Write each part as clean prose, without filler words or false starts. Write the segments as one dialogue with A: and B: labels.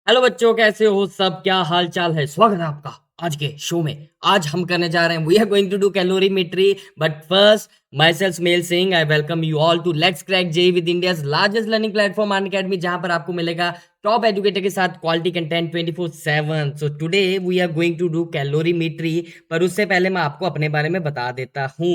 A: Hello बच्चों, कैसे हो सब? क्या हाल चाल है? स्वागत है आपका आज के शो में। आज हम करने जा रहे हैं, we are going to do calorimetry. But first, myself smell Singh, I welcome you all to let's crack JEE with India's largest learning platform Unacademy, जहां पर आपको मिलेगा टॉप एजुकेटर के साथ quality content 24/7। So today we are going to do calorimetry. पर उससे पहले मैं आपको अपने बारे में बता देता हूँ।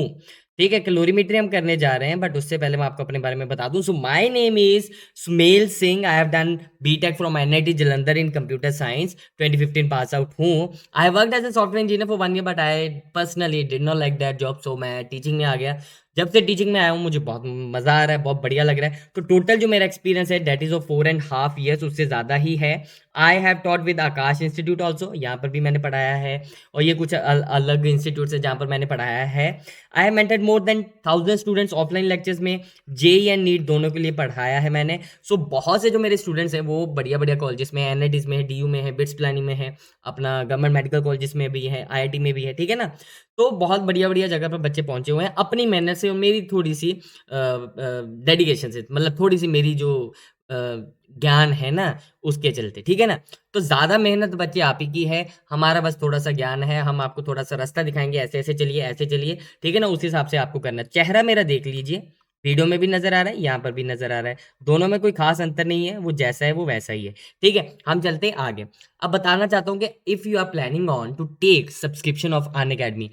A: ठीक है, कैलोरीमेट्री हम करने जा रहे हैं, बट उससे पहले मैं आपको अपने बारे में बता दूं। So my name is Sumel Singh. I have done BTech from NIT Jalandhar in computer science. 2015 pass out हूँ। I worked as a software engineer for 1 year, but I personally did not like that job, so मैं teaching में आ गया। जब से teaching में आया हूँ मुझे बहुत मजा आ रहा है, बहुत बढ़िया लग रहा है। तो टोटल जो मेरा एक्सपीरियंस है दैट इज ऑफ 4.5 years, उससे ज़्यादा ही है। I have taught with Akash institute also, यहाँ पर भी मैंने पढ़ाया है। और ये कुछ अलग इंस्टीट्यूट है जहाँ पर मैंने पढ़ाया है। I have mentored more than 1000 students offline lectures में। जेई एंड नीट दोनों के लिए पढ़ाया है मैंने। सो बहुत से जो मेरे स्टूडेंट्स हैं वो बढ़िया बढ़िया कॉलेजेस में, एनआईटीज में है, डीयू में है, बिट्स प्लानिंग में है, अपना गवर्नमेंट मेडिकल कॉलेजेस में भी है, आईआईटी में भी है। ठीक है ना? तो बहुत बढ़िया बढ़िया जगह पर बच्चे पहुंचे हुए हैं अपनी मेहनत से और मेरी थोड़ी सी डेडिकेशन से, मतलब थोड़ी सी मेरी जो ज्ञान है ना, उसके चलते। ठीक है ना? तो ज्यादा मेहनत बच्चे आप ही की है, हमारा बस थोड़ा सा ज्ञान है। हम आपको थोड़ा सा रास्ता दिखाएंगे, ऐसे ऐसे चलिए, ऐसे चलिए। ठीक है ना? उस हिसाब से आपको करना है। चेहरा मेरा देख लीजिए, वीडियो में भी नजर आ रहा है, यहाँ पर भी नजर आ रहा है। दोनों में कोई खास अंतर नहीं है, वो जैसा है वो वैसा ही है। ठीक है, हम चलते हैं आगे। अब बताना चाहता हूँ कि if you are planning on to take subscription of Unacademy,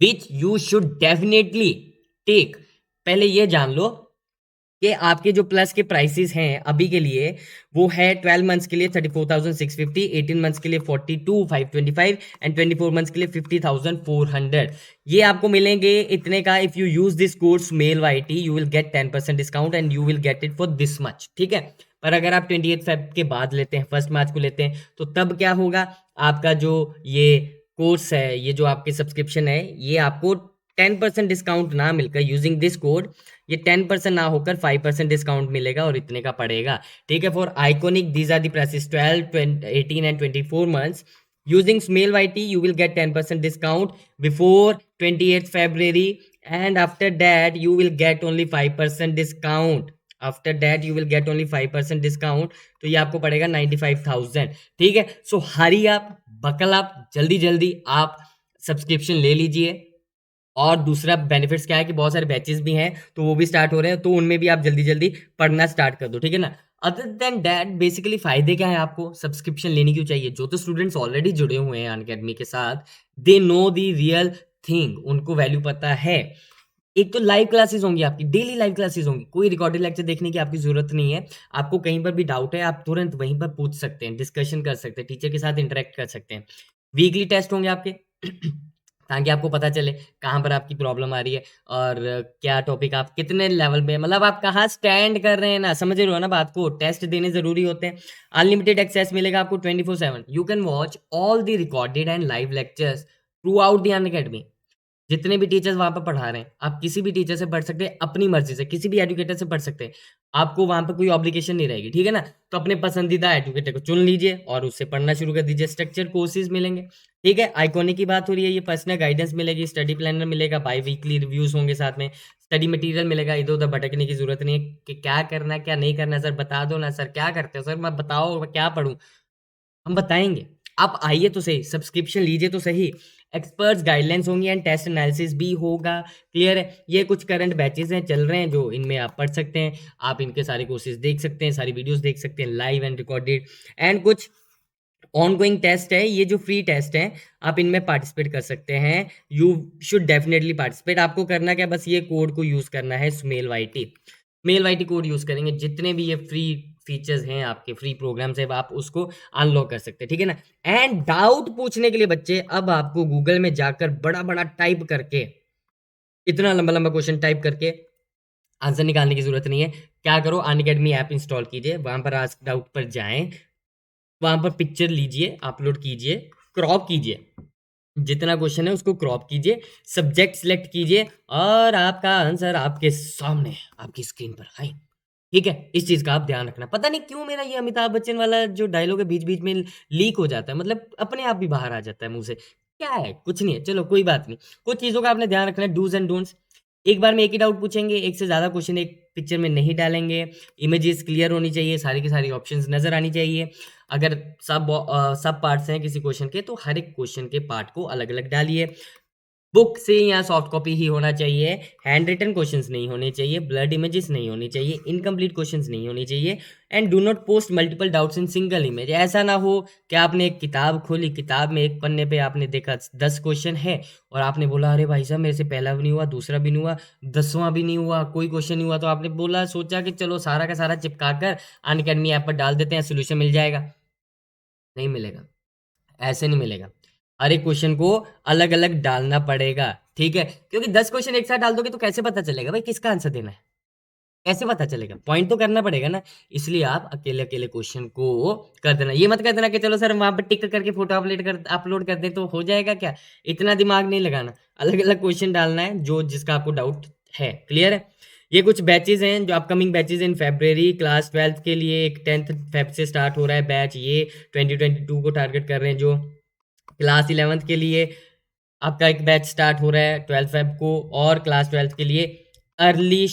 A: which you should definitely take, पहले ये जान लो कि आपके जो प्लस के प्राइसेस हैं अभी के लिए, वो है 12 मंथ्स के लिए 34,650, 18 मंथ्स के लिए 42,525 एंड 24 मंथ्स के लिए 50,400। ये आपको मिलेंगे इतने का। If you use this course mail Y you will get 10% discount and you will get it for this much. ठीक है? पर अगर आप 28 फेब के बाद लेते हैं, 1 मार्च को लेते हैं, तो तब क्या होगा? आपका जो ये कोर्स है, ये जो आपके सब्सक्रिप्शन है, ये आपको 10% डिस्काउंट ना मिलकर यूजिंग दिस कोड, ये 10% ना होकर 5% डिस्काउंट मिलेगा और इतने का पड़ेगा। ठीक है? For iconic these are the prices 12, 20, 18 and 24 months. Using smell Y T you will get 10% discount before 28 February, and after that you will get only 5% discount. After that you will get only 5% discount. तो ये आपको पड़ेगा 95,000। ठीक है? सो हरी आप, buckle आप, जल्दी जल्दी आप सब्सक्रिप्शन ले लीजिए। और दूसरा बेनिफिट्स क्या है कि बहुत सारे बैचेस भी हैं, तो वो भी स्टार्ट हो रहे हैं, तो उनमें भी आप जल्दी जल्दी पढ़ना स्टार्ट कर दो। ठीक है ना? अदर देन दैट, बेसिकली फायदे क्या है? आपको सब्सक्रिप्शन लेनी क्यों चाहिए? जो तो स्टूडेंट्स ऑलरेडी जुड़े हुए हैं अनअकैडमी के साथ, they know the real thing, उनको वैल्यू पता है। एक तो लाइव क्लासेस होंगी, आपकी डेली लाइव क्लासेस होंगी, कोई रिकॉर्डेड लेक्चर देखने की आपकी जरूरत नहीं है। आपको कहीं पर भी डाउट है, आप तुरंत वहीं पर पूछ सकते हैं, डिस्कशन कर सकते हैं, टीचर के साथ इंटरेक्ट कर सकते हैं। वीकली टेस्ट होंगे आपके ताकि आपको पता चले कहाँ पर आपकी प्रॉब्लम आ रही है और क्या टॉपिक, आप कितने लेवल पे, मतलब आप कहाँ स्टैंड कर रहे हैं ना, समझ रहे हो ना बात को? टेस्ट देने जरूरी होते हैं। अनलिमिटेड एक्सेस मिलेगा आपको 24/7। You can watch all the recorded and live lectures through out the Unacademy. जितने भी टीचर्स वहां पर पढ़ा रहे हैं, आप किसी भी टीचर से पढ़ सकते हैं, अपनी मर्जी से किसी भी एजुकेटर से पढ़ सकते हैं। आपको वहां पर कोई ऑब्लिगेशन नहीं रहेगी। ठीक है ना? तो अपने पसंदीदा एजुकेटर को चुन लीजिए और उससे पढ़ना शुरू कर दीजिए। स्ट्रक्चर कोर्सेज मिलेंगे। ठीक है? आइकॉनिक की बात हो रही है, ये पर्सनल गाइडेंस मिलेगी, स्टडी प्लानर मिलेगा, बाई वीकली रिव्यूज होंगे साथ में, स्टडी मटेरियल मिलेगा। इधर उधर भटकने की जरूरत नहीं है कि क्या करना है क्या नहीं करना है। सर बता दो ना सर, क्या करते हो सर, मैं बताओ मैं क्या पढ़ूं? हम बताएंगे। आप आइए तो सही, सब्सक्रिप्शन लीजिए तो सही। एक्सपर्ट्स गाइडलाइंस होंगी एंड टेस्ट एनालिसिस भी होगा। क्लियर है? ये कुछ करंट बैचेस हैं चल रहे हैं, जो इनमें आप पढ़ सकते हैं। आप इनके सारे कोर्सेज देख सकते हैं, सारी वीडियोस देख सकते हैं, लाइव एंड रिकॉर्डेड। एंड कुछ ऑन गोइंग टेस्ट है, ये जो फ्री टेस्ट है, आप इनमें पार्टिसिपेट कर सकते हैं। You should definitely participate. आपको करना क्या, बस ये कोड को यूज करना है, smell Y T. Smell Y T code use करेंगे, जितने भी ये फ्री फीचर्स हैं, आपके फ्री प्रोग्राम्स है, आप उसको अनलॉक कर सकते हैं। ठीक है ना? एंड डाउट पूछने के लिए बच्चे, अब आपको गूगल में जाकर बड़ा बड़ा टाइप करके, इतना लंबा लंबा क्वेश्चन टाइप करके आंसर निकालने की जरूरत नहीं है। क्या करो, अनअकैडमी ऐप इंस्टॉल कीजिए, वहां पर आस्क डाउट पर जाएं, वहां पर पिक्चर लीजिए, अपलोड कीजिए, क्रॉप कीजिए, जितना क्वेश्चन है उसको क्रॉप कीजिए, सब्जेक्ट सिलेक्ट कीजिए, और आपका आंसर आपके सामने, आपकी स्क्रीन पर है। ठीक है? इस चीज का आप ध्यान रखना। पता नहीं क्यों मेरा ये अमिताभ बच्चन वाला जो डायलॉग है बीच बीच में लीक हो जाता है, मतलब अपने आप भी बाहर आ जाता है मुंह से। क्या है? कुछ नहीं है, चलो कोई बात नहीं। कुछ चीजों का आपने ध्यान रखना है, डूज एंड डोंट्स। एक बार में एक ही डाउट पूछेंगे, एक से ज़्यादा क्वेश्चन एक पिक्चर में नहीं डालेंगे। इमेजेस क्लियर होनी चाहिए, सारी की सारी ऑप्शंस नज़र आनी चाहिए। अगर सब पार्ट्स हैं किसी क्वेश्चन के, तो हर एक क्वेश्चन के पार्ट को अलग अलग डालिए। बुक से या सॉफ्ट कॉपी ही होना चाहिए, हैंड रिटन क्वेश्चंस नहीं होने चाहिए, ब्लड इमेजेस नहीं होनी चाहिए, इनकम्प्लीट क्वेश्चंस नहीं होनी चाहिए, and do not post multiple doubts in single image. ऐसा ना हो कि आपने एक किताब खोली, किताब में एक पन्ने पे आपने देखा 10 क्वेश्चन है और आपने बोला अरे भाई साहब मेरे से पहला भी नहीं हुआ, दूसरा भी नहीं हुआ, 10वां भी नहीं हुआ, कोई क्वेश्चन नहीं हुआ, तो आपने बोला सोचा कि चलो सारा का सारा चिपका कर अनअकैडमी ऐप पर डाल देते हैं, सोल्यूशन मिल जाएगा। नहीं मिलेगा, ऐसे नहीं मिलेगा। हर एक क्वेश्चन को अलग अलग डालना पड़ेगा, ठीक है? क्योंकि 10 क्वेश्चन एक साथ डाल दोगे तो कैसे पता चलेगा भाई किसका आंसर देना है? कैसे पता चलेगा? पॉइंट तो करना पड़ेगा ना। इसलिए आप अकेले अकेले क्वेश्चन को कर देना, ये मत कर देना कि चलो सर वहां पर टिक करके फोटो अपलोड कर दे तो हो जाएगा क्या। इतना दिमाग नहीं लगाना, अलग अलग क्वेश्चन डालना है जो जिसका आपको डाउट है। क्लियर है? ये कुछ बैचेज हैं जो अपकमिंग बैचेज इन फेब्रवरी, क्लास 12th के लिए एक 10th फेब से स्टार्ट हो रहा है बैच, ये 2022 को टारगेट कर रहे हैं। जो क्लास 11th के लिए आपका एक बैच स्टार्ट हो रहा है 12 फेब को, और क्लास 12th के लिए अर्ली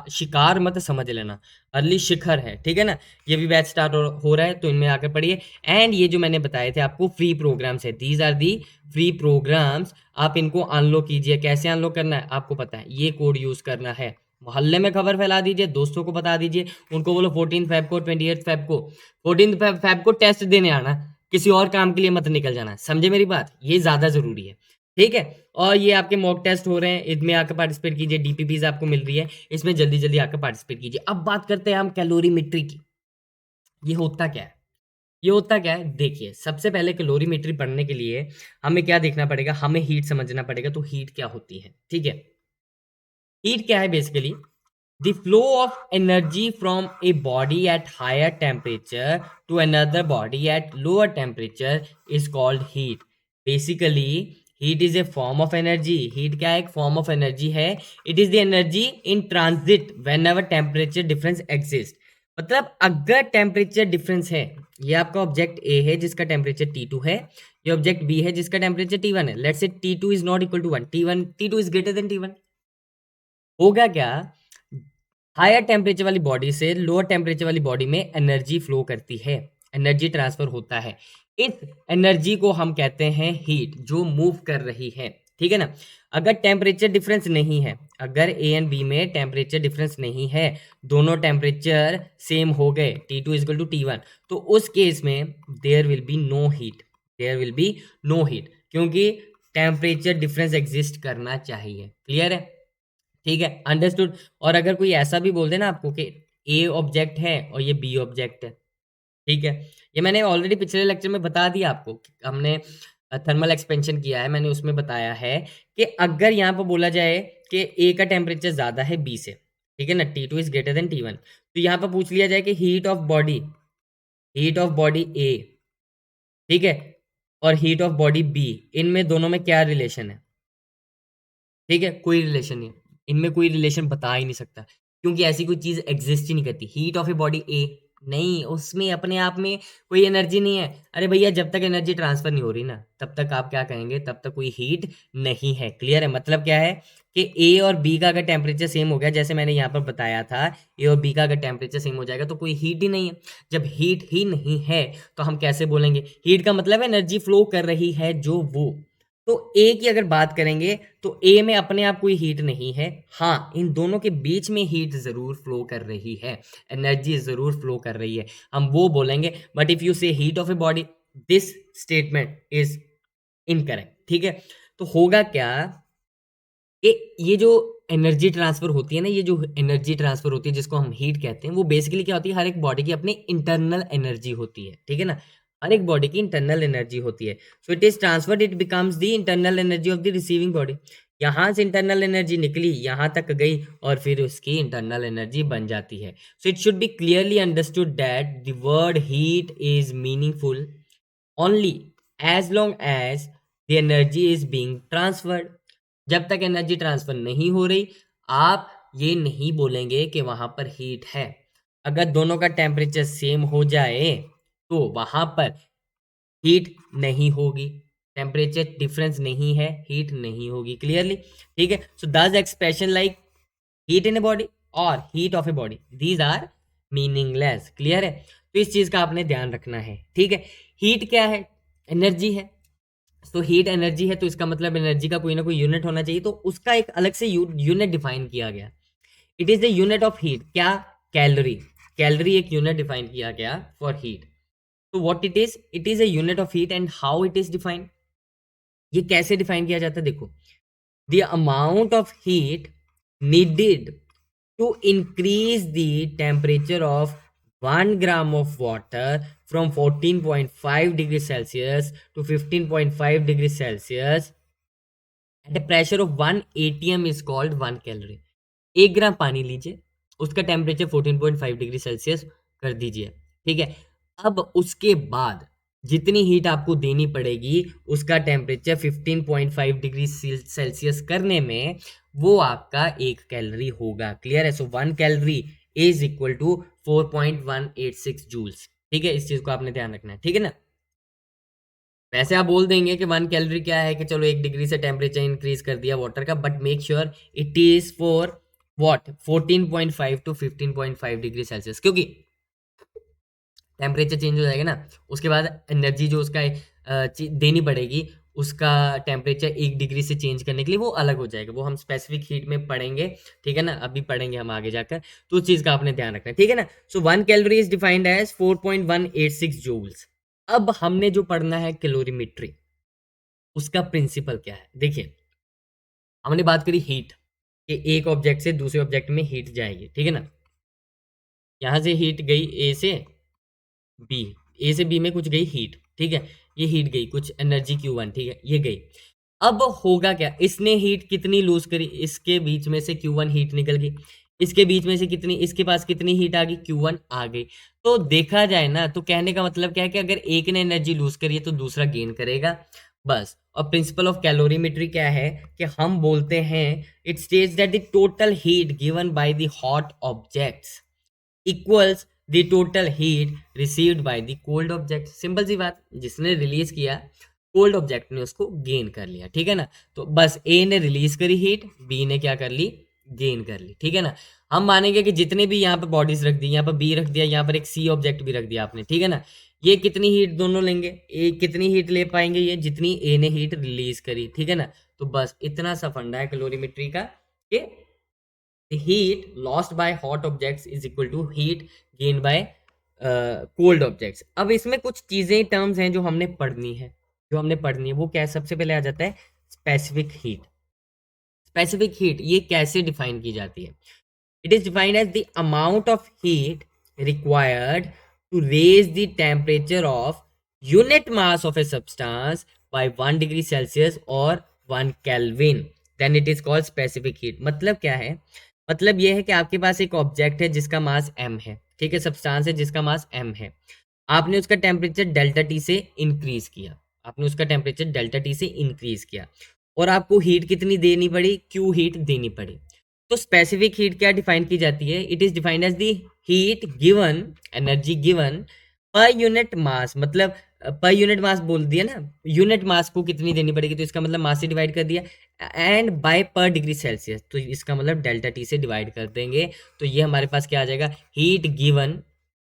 A: शिकार मत समझ लेना, अर्ली शिखर है, ठीक है ना। ये भी बैच स्टार्ट हो रहा है, तो इनमें आकर पढ़िए। एंड ये जो मैंने बताए थे आपको फ्री प्रोग्राम्स है, these are the free programmes, आप इनको अनलॉक कीजिए। कैसे अनलॉक करना है आपको पता है, ये कोड यूज करना है। मोहल्ले में खबर फैला दीजिए, दोस्तों को बता दीजिए, उनको बोलो 14 फेब को, 28 फेब को, 14 फेब को टेस्ट देने आना, किसी और काम के लिए मत निकल जाना। समझे मेरी बात? ये ज्यादा जरूरी है, ठीक है। और ये आपके मॉक टेस्ट हो रहे हैं, इसमें आकर पार्टिसिपेट कीजिए, डीपीपीज आपको मिल रही है, इसमें जल्दी जल्दी आकर पार्टिसिपेट कीजिए। अब बात करते हैं हम कैलोरीमेट्री की। ये होता क्या है? ये होता क्या है, देखिए सबसे पहले कैलोरीमेट्री पढ़ने के लिए हमें क्या देखना पड़ेगा, हमें हीट समझना पड़ेगा। तो हीट क्या होती है, ठीक है? हीट क्या है basically? The flow of energy from a body at higher temperature to another body at lower temperature is called heat. Basically heat is a form of energy. Heat क्या है? एक फॉर्म ऑफ एनर्जी है। It is the energy in transit whenever temperature difference exist. मतलब अगर temperature difference है, ये आपका object A है जिसका टेम्परेचर T2 है, ये ऑब्जेक्ट बी है जिसका टेम्परेचर T1 है। Let's say T2 is not equal to 1, T2 is greater than T1। होगा क्या? हायर टेम्परेचर वाली बॉडी से लोअर टेम्परेचर वाली बॉडी में एनर्जी फ्लो करती है, एनर्जी ट्रांसफर होता है। इस एनर्जी को हम कहते हैं हीट, जो मूव कर रही है, ठीक है ना। अगर टेम्परेचर डिफरेंस नहीं है, अगर ए एंड बी में टेम्परेचर डिफरेंस नहीं है, दोनों टेम्परेचर सेम हो गए, T2 इक्वल टू T1, तो उस केस में there will be no heat, there will be no heat, क्योंकि टेम्परेचर डिफरेंस एग्जिस्ट करना चाहिए। क्लियर है? ठीक है, अंडरस्टूड। और अगर कोई ऐसा भी बोल दे ना आपको कि ए ऑब्जेक्ट है और ये बी ऑब्जेक्ट है, ठीक है, ये मैंने ऑलरेडी पिछले लेक्चर में बता दिया आपको, हमने थर्मल एक्सपेंशन किया है, मैंने उसमें बताया है कि अगर यहाँ पर बोला जाए कि ए का टेम्परेचर ज़्यादा है बी से, ठीक है ना, T2 is greater than T1, तो यहाँ पर पूछ लिया जाए कि हीट ऑफ बॉडी ए, ठीक है, और हीट ऑफ बॉडी बी, इनमें दोनों में क्या रिलेशन है? ठीक है, कोई रिलेशन नहीं, इनमें कोई रिलेशन बता ही नहीं सकता, क्योंकि ऐसी कोई चीज एग्जिस्ट ही नहीं करती। हीट ऑफ ए बॉडी ए, नहीं, उसमें अपने आप में कोई एनर्जी नहीं है। अरे भैया, जब तक एनर्जी ट्रांसफर नहीं हो रही ना, तब तक आप क्या कहेंगे, तब तक कोई हीट नहीं है। क्लियर है? मतलब क्या है कि ए और बी का अगर टेम्परेचर सेम हो गया, जैसे मैंने यहाँ पर बताया था, ए और बी का अगर टेम्परेचर सेम हो जाएगा तो कोई हीट ही नहीं है। जब हीट ही नहीं है तो हम कैसे बोलेंगे? हीट का मतलब एनर्जी फ्लो कर रही है जो वो। तो ए की अगर बात करेंगे तो ए में अपने आप कोई हीट नहीं है, हाँ इन दोनों के बीच में हीट जरूर फ्लो कर रही है, एनर्जी जरूर फ्लो कर रही है, हम वो बोलेंगे। बट इफ यू से heat of a body, this statement is incorrect, ठीक है। तो होगा क्या कि ये जो एनर्जी ट्रांसफर होती है ना, ये जो एनर्जी ट्रांसफर होती है जिसको हम हीट कहते हैं, वो बेसिकली क्या होती है, हर एक बॉडी की अपनी इंटरनल एनर्जी होती है, ठीक है ना। हर एक बॉडी की इंटरनल एनर्जी होती है। So it is transferred, it becomes the internal energy of the receiving body. यहाँ से इंटरनल एनर्जी निकली, यहाँ तक गई, और फिर उसकी इंटरनल एनर्जी बन जाती है। So it should be clearly understood that the word heat is meaningful only as long as the energy is being transferred. जब तक एनर्जी ट्रांसफर नहीं हो रही, आप ये नहीं बोलेंगे कि वहां पर हीट है। अगर दोनों का टेम्परेचर सेम हो जाए तो वहां पर हीट नहीं होगी। टेम्परेचर डिफरेंस नहीं है, हीट नहीं होगी, क्लियरली, ठीक है। So this expression like heat in a body और heat of a body, these are meaningless, clear है। तो इस चीज का आपने ध्यान रखना है, ठीक है। हीट क्या है? एनर्जी है। तो हीट एनर्जी है, तो इसका मतलब एनर्जी का कोई ना कोई यूनिट होना चाहिए, तो उसका एक अलग से यूनिट डिफाइन किया गया। It is the unit of heat, क्या? कैलोरी। कैलोरी एक यूनिट डिफाइन किया गया फॉर हीट। तो what it is a unit of heat and how it is defined. ये कैसे डिफाइन किया जाता है? देखो, the amount of heat needed to increase the temperature of 1 gram of water from 14.5 degrees Celsius to 15.5 degrees Celsius at a pressure of 1 atm is called 1 calorie। 1 ग्राम पानी लीजिए, उसका temperature 14.5 degree Celsius कर दीजिए, ठीक है। अब उसके बाद जितनी हीट आपको देनी पड़ेगी उसका टेम्परेचर 15.5 डिग्री सेल्सियस करने में वो आपका 1 कैलोरी होगा, क्लियर है। So 1 calorie is equal to 4.186 joules, ठीक है। इस चीज को आपने ध्यान रखना है, ठीक है ना। वैसे आप बोल देंगे कि 1 कैलोरी क्या है, कि चलो 1 डिग्री से टेम्परेचर इंक्रीज कर दिया वाटर का, but make sure it is for what 14.5 to 15.5 degree Celsius, क्योंकि टेम्परेचर चेंज हो जाएगा ना, उसके बाद एनर्जी जो उसका देनी पड़ेगी उसका टेम्परेचर 1 डिग्री से चेंज करने के लिए वो अलग हो जाएगा, वो हम स्पेसिफिक हीट में पढ़ेंगे, ठीक है ना, अभी पढ़ेंगे हम आगे जाकर। तो उस चीज का आपने ध्यान रखना है, ठीक है ना। So 1 calorie is defined as 4.186 joules. अब हमने जो पढ़ना है कैलोरीमेट्री, उसका प्रिंसिपल क्या है? देखिए, हमने बात करी हीट कि एक ऑब्जेक्ट से दूसरे ऑब्जेक्ट में हीट जाएगी, ठीक है ना। यहां से हीट गई ए से बी, ए से बी में कुछ गई हीट, ठीक है। ये हीट गई कुछ एनर्जी Q1, ठीक है, ये गई। अब होगा क्या, इसने हीट कितनी लूज करी, इसके बीच में से Q1 हीट निकल गई, इसके बीच में से कितनी, इसके पास कितनी हीट आ गई, Q1 आ गई। तो देखा जाए ना, तो कहने का मतलब क्या है कि अगर एक ने एनर्जी लूज करी है तो दूसरा गेन करेगा, बस। और प्रिंसिपल ऑफ कैलोरीमेट्री क्या है कि हम बोलते हैं it states that the total heat given by the hot objects equals the total heat received by the cold object. Simple सी बात, जिसने रिलीज किया कोल्ड ऑब्जेक्ट ने उसको गेन कर लिया, ठीक है ना। तो बस ए ने रिलीज करी हीट, बी ने क्या कर ली, गेन कर ली, ठीक है ना। हम मानेंगे कि जितने भी यहाँ पर बॉडीज रख दी, यहाँ पर बी रख दिया, यहाँ पर एक सी ऑब्जेक्ट भी रख दिया आपने, ठीक है ना। ये कितनी हीट दोनों लेंगे, ए कितनी हीट ले पाएंगे, ये जितनी ए ने हीट रिलीज करी, ठीक है ना। तो बस इतना सा फंडा है कैलोरीमेट्री का कि the heat lost by hot objects is equal to heat gained by cold objects। अब इसमें कुछ चीजें टर्म्स हैं जो हमने पढ़नी है, वो क्या है? सबसे पहले आ जाता है स्पेसिफिक हीट। स्पेसिफिक हीट ये कैसे डिफाइन की जाती है? It is defined as the amount of heat required to raise the temperature of unit mass of a substance by 1 degree Celsius और 1 kelvin, then it is called specific heat. मतलब क्या है? मतलब यह है कि आपके पास एक ऑब्जेक्ट है जिसका मास m है, ठीक है, सब्सटेंस है जिसका मास m है। आपने उसका टेम्परेचर डेल्टा टी से इंक्रीज किया, और आपको हीट कितनी देनी पड़ी, क्यू हीट देनी पड़ी। तो स्पेसिफिक हीट क्या डिफाइन की जाती है? It is defined as the heat given, energy given per unit mass. मतलब पर यूनिट मास बोल दिया ना, यूनिट मास को कितनी देनी पड़ेगी, तो इसका मतलब मास से डिवाइड कर दिया, एंड बाय पर डिग्री सेल्सियस, तो इसका मतलब डेल्टा टी से डिवाइड कर देंगे। तो ये हमारे पास क्या आ जाएगा, heat given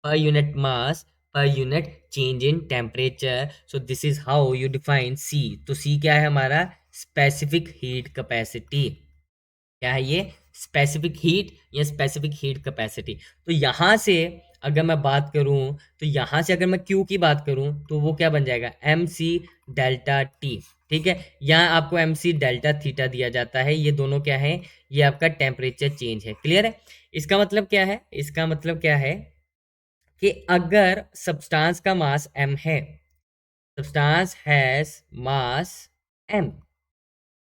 A: per unit mass per unit change in temperature. So this is how you define C. तो सी क्या है हमारा? Specific heat capacity. क्या है ये? स्पेसिफिक हीट या स्पेसिफिक हीट कैपेसिटी। तो यहां से अगर मैं बात करूं, तो यहां से अगर मैं Q की बात करूं तो वो क्या बन जाएगा, एम सी डेल्टा टी, ठीक है। यहाँ आपको एम सी डेल्टा थीटा दिया जाता है, ये दोनों क्या है, ये आपका टेम्परेचर चेंज है, क्लियर है। इसका मतलब क्या है, कि अगर सब्सटेंस का मास m है, सब्सटेंस हैज मास m,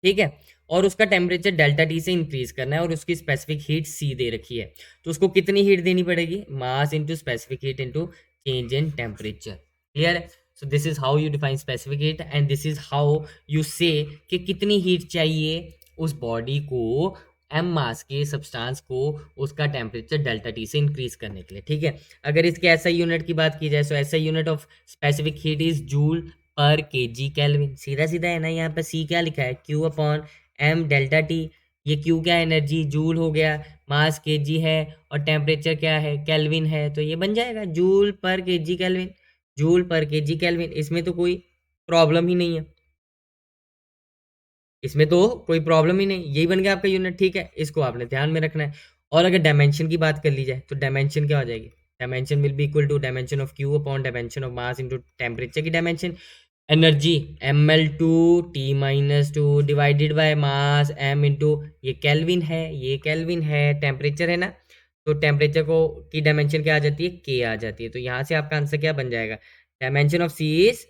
A: ठीक है, और उसका टेम्परेचर डेल्टा टी से इंक्रीज करना है और उसकी स्पेसिफिक हीट सी दे रखी है, तो उसको कितनी हीट देनी पड़ेगी, mass into specific heat into change in temperature, clear है। So this is how you define specific heat and this is how you say कि कितनी हीट चाहिए उस बॉडी को, एम मास के सब्सटेंस को, उसका टेम्परेचर डेल्टा टी से इंक्रीज करने के लिए, ठीक है। अगर इसके एसआई यूनिट की बात की जाए, so SI unit of specific heat is joule per kg kelvin. सीधा सीधा है ना, यहाँ पर सी क्या लिखा है, Q upon M delta T. ये क्यू क्या है, एनर्जी जूल हो गया, मास केजी है, और टेम्परेचर क्या है, केल्विन है, तो ये बन जाएगा joule per kg kelvin. Joule per kg kelvin, इसमें तो कोई प्रॉब्लम ही नहीं है, इसमें तो कोई प्रॉब्लम ही नहीं, यही बन गया आपका यूनिट। ठीक है, इसको आपने ध्यान में रखना है। और अगर डायमेंशन की बात कर ली जाए तो डायमेंशन क्या हो जाएगी, dimension will be equal to dimension of Q upon dimension of mass into temperature की dimension. Energy ml2 T-2 divided by mass m into, ये केल्विन है, ये केल्विन है, टेम्परेचर है ना, तो टेम्परेचर को की डायमेंशन क्या आ जाती है, के आ जाती है। तो यहाँ से आपका आंसर क्या बन जाएगा, dimension of C is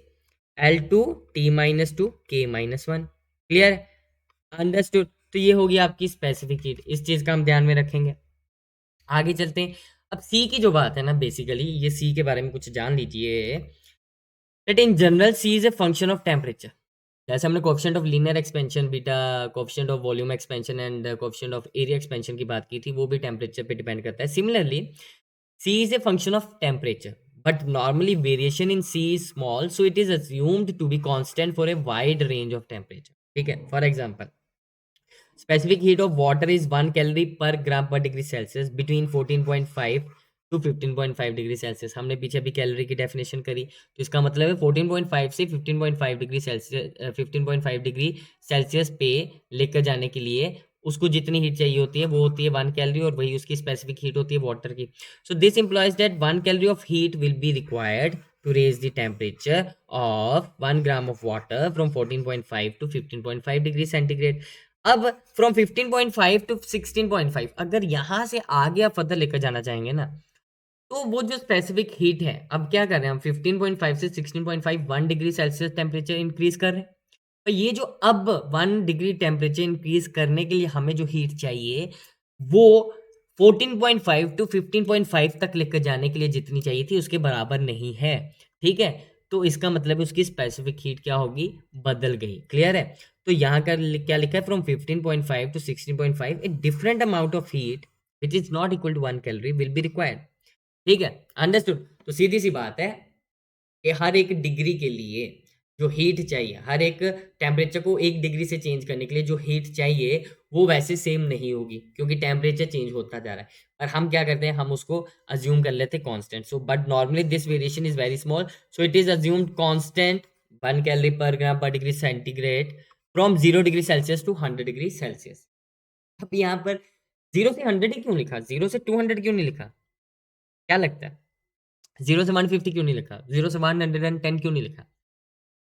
A: L2T-2 K-1। Clear, understood. तो ये होगी आपकी स्पेसिफिक हीट, इस चीज का हम ध्यान में रखेंगे। आगे चलते हैं। अब सी की जो बात है ना, बेसिकली ये सी के बारे में कुछ जान लीजिए, that in general C is a function of temperature. जैसे हमने coefficient of linear expansion beta, coefficient of volume expansion and coefficient of area expansion की बात की थी, वो भी टेम्परेचर पे डिपेंड करता है। Similarly C is a function of temperature, but normally variation in C is small, so it is assumed to be constant for a wide range of temperature. ठीक है, for example, specific heat of water is 1 calorie per gram per degree Celsius between 14.5 to 15.5 degree Celsius. हमने पीछे अभी calorie की definition करी, तो इसका मतलब है 14.5 से 15.5 डिग्री सेल्सियस, 15.5 डिग्री सेल्सियस पे लेकर जाने के लिए उसको जितनी हीट चाहिए होती है वो होती है 1 कैलोरी, और वही उसकी स्पेसिफिक हीट होती है वाटर की। So this employees that 1 calorie of heat will be required to raise the temperature of 1 gram of water from 14.5 to 15.5 degree centigrade. अब from 15.5 to 16.5 अगर यहाँ से आगे आप फर्दर लेकर जाना चाहेंगे ना, तो वो जो स्पेसिफिक हीट है, अब क्या कर रहे हैं हम, 15.5 से 16.5 1 डिग्री सेल्सियस टेम्परेचर इंक्रीज कर रहे हैं। तो ये जो अब 1 डिग्री टेम्परेचर इंक्रीज करने के लिए हमें जो हीट चाहिए, वो 14.5 टू 15.5 तक लेकर जाने के लिए जितनी चाहिए थी उसके बराबर नहीं है। ठीक है, तो इसका मतलब उसकी स्पेसिफिक हीट क्या होगी, बदल गई। क्लियर है, तो यहाँ का क्या लिखा है, from 15.5 to 16.5 a different amount of heat which is not equal to 1 calorie will be required. ठीक है, अंडरस्टूड। तो सीधी सी बात है कि हर एक डिग्री के लिए जो हीट चाहिए, हर एक टेम्परेचर को 1 डिग्री से चेंज करने के लिए जो हीट चाहिए वो वैसे सेम नहीं होगी, क्योंकि टेम्परेचर चेंज होता जा रहा है। और हम क्या करते हैं, हम उसको अज्यूम कर लेते हैं constant. So but normally this variation is very small, so it is assumed constant 1 calorie per gram per degree centigrade from 0 degree Celsius to 100 degree Celsius. अब यहाँ पर 0 से 100 ही क्यों लिखा, 0 से 200 क्यों नहीं लिखा, क्या लगता है, 0 से 150 क्यों नहीं लिखा, 0 से 110 क्यों नहीं लिखा?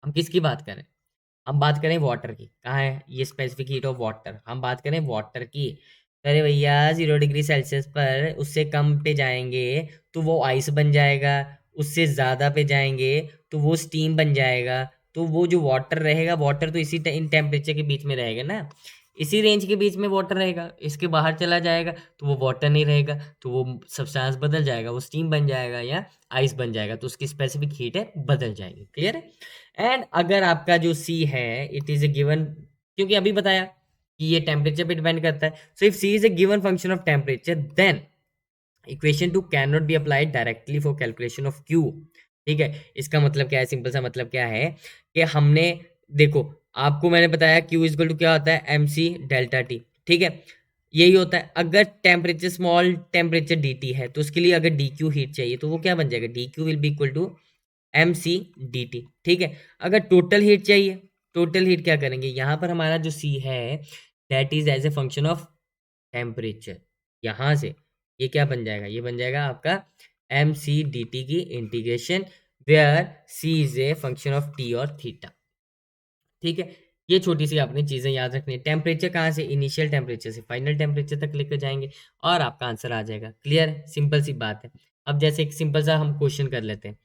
A: हम किसकी बात करें, हम बात करें वाटर की। कहाँ है ये स्पेसिफिक हीट ऑफ वाटर, हम बात करें वाटर की। अरे भैया 0 डिग्री सेल्सियस पर उससे कम पे जाएंगे तो वो आइस बन जाएगा, उससे ज़्यादा पे जाएंगे तो वो स्टीम बन जाएगा। तो वो जो वाटर रहेगा, वाटर तो इसी इन टेम्परेचर के बीच में रहेगा ना, इसी रेंज के बीच में वाटर रहेगा। इसके बाहर चला जाएगा तो वो वाटर नहीं रहेगा, तो वो सब्सटेंस बदल जाएगा, वो स्टीम बन जाएगा या आइस बन जाएगा, तो उसकी स्पेसिफिक हीट है बदल जाएगी। क्लियर है। एंड अगर आपका जो सी है इट इज ए गिवन, क्योंकि अभी बताया कि ये टेम्परेचर पे डिपेंड करता है, so if C is a given function of temperature then equation 2 can not be applied directly for calculation of Q. ठीक है, इसका मतलब क्या है, सिंपल सा मतलब क्या है कि हमने, देखो आपको मैंने बताया क्यू इक्वल टू क्या होता है, एम सी डेल्टा टी। ठीक है, यही होता है। अगर temperature small temperature D T है तो उसके लिए अगर डी क्यू हीट चाहिए तो वो क्या बन जाएगा, D Q will be equal to M C D T. ठीक है, अगर टोटल हीट चाहिए, टोटल हीट क्या करेंगे, यहाँ पर हमारा जो सी है that is as a function of temperature. यहाँ से ये क्या बन जाएगा, ये बन जाएगा आपका एम सी डी टी की integration, where C is a function of T और थीटा। ठीक है, ये छोटी सी आपने चीज़ें याद रखनी है। टेम्परेचर कहाँ से, इनिशियल टेम्परेचर से फाइनल टेम्परेचर तक लेकर जाएंगे और आपका आंसर आ जाएगा। क्लियर है, सिंपल सी बात है। अब जैसे एक सिंपल सा हम क्वेश्चन कर लेते हैं।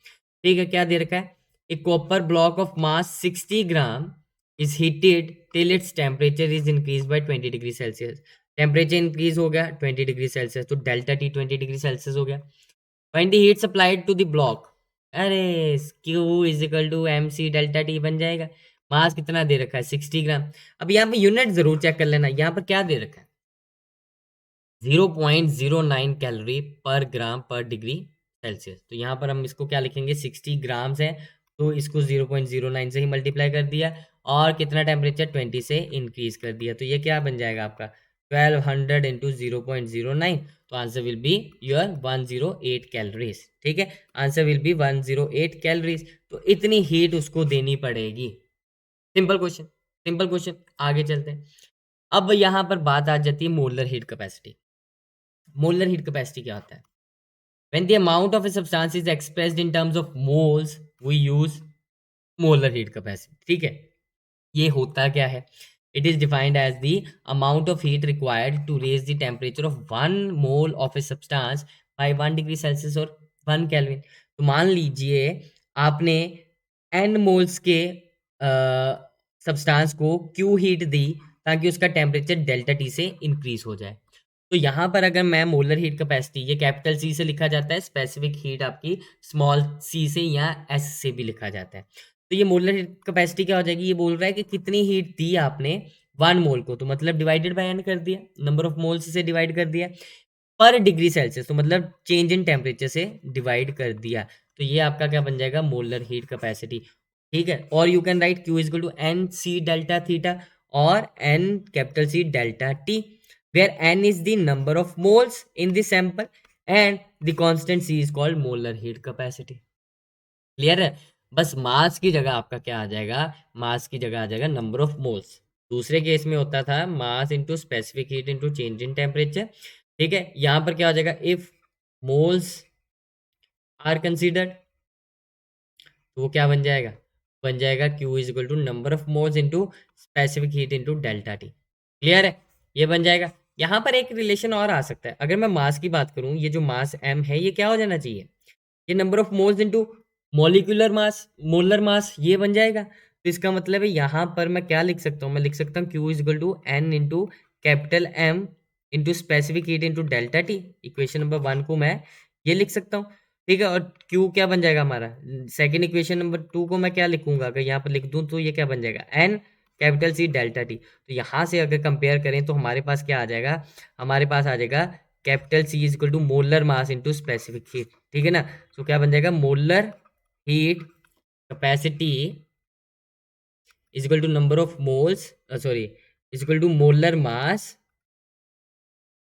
A: ठीक है, क्या दे रखा है, a copper block of mass 60 gram is heated till its temperature is increase by 20 degree Celsius. Temperature increase हो गया 20 डिग्री सेल्सियस, तो डेल्टा टी 20 डिग्री सेल्सियस हो गया। Find the heat supplied to the block, अरे Q is equal to M C delta T बन जाएगा। मास कितना दे रखा है, 60 ग्राम। अब यहाँ पे यूनिट जरूर चेक कर लेना, यहाँ पर क्या दे रखा है, 0.09 calorie per gram per degree Celsius. तो यहाँ पर हम इसको क्या लिखेंगे, 60 ग्राम्स है तो इसको 0.09 से ही मल्टीप्लाई कर दिया और कितना टेम्परेचर 20 से इंक्रीज कर दिया, तो ये क्या बन जाएगा आपका 1200 इंटू 0.09, तो answer will be your 108 calories. ठीक है, आंसर विल बी 108 कैलोरीज। तो इतनी हीट उसको देनी पड़ेगी। Simple question, simple question. आगे चलते हैं। अब यहाँ पर बात आ जाती है molar heat capacity. Molar heat capacity क्या होता है? When the amount of a substance is expressed in terms of moles, we use molar heat capacity। ठीक है, ये होता क्या है? It is defined as the amount of heat required to raise the temperature of 1 mole of a substance by 1 degree Celsius और 1 Kelvin। तो मान लीजिए आपने n मोल्स के सब्सटेंस को क्यों हीट दी, ताकि उसका टेम्परेचर डेल्टा टी से इंक्रीज हो जाए। तो यहाँ पर अगर मैं मोलर हीट कैपेसिटी, ये कैपिटल सी से लिखा जाता है, स्पेसिफिक हीट आपकी स्मॉल सी से या एस से भी लिखा जाता है। तो ये मोलर हीट कैपेसिटी क्या हो जाएगी? ये बोल रहा है कि कितनी हीट दी आपने 1 मोल को, तो मतलब डिवाइडेड बाय एन कर दिया, नंबर ऑफ मोल्स से डिवाइड कर दिया, पर डिग्री सेल्सियस तो मतलब चेंज इन टेम्परेचर से डिवाइड कर दिया। तो ये आपका क्या बन जाएगा? Molar heat capacity. ठीक है, और you can write Q is equal to N C delta theta और N capital C delta T, where n is the number of moles in the sample and the constant c is called molar heat capacity। Clear है? बस मास की जगह आपका क्या आ जाएगा? मास की जगह आ जाएगा नंबर ऑफ मोल्स। दूसरे केस में होता था मास into specific heat into change in temperature. ठीक है, यहाँ पर क्या हो जाएगा? इफ मोल्स आर कंसिडर्ड, तो वो क्या बन जाएगा? बन जाएगा Q is equal to number of moles into specific heat into delta T. Clear है? ये बन जाएगा। यहाँ पर एक रिलेशन और आ सकता है। अगर मैं मास की बात करूँ, ये जो मास m है ये क्या हो जाना चाहिए? ये number of moles into molecular mass, molar mass, ये बन जाएगा। तो इसका मतलब है यहाँ पर मैं क्या लिख सकता हूँ? मैं लिख सकता हूँ Q is equal to N into capital M into specific heat into delta T. Equation number 1 को मैं ये लिख सकता हूँ। ठीक है, और Q क्या बन जाएगा हमारा? सेकंड इक्वेशन नंबर 2 को मैं क्या लिखूंगा? अगर यहाँ पर लिख दूं तो ये क्या बन जाएगा? N capital C delta T. तो यहाँ से अगर कंपेयर करें तो हमारे पास क्या आ जाएगा? हमारे पास आ जाएगा capital C is equal to molar mass into specific heat. ठीक है ना? तो क्या बन जाएगा? Molar heat capacity is equal to number of moles, sorry, is equal to molar mass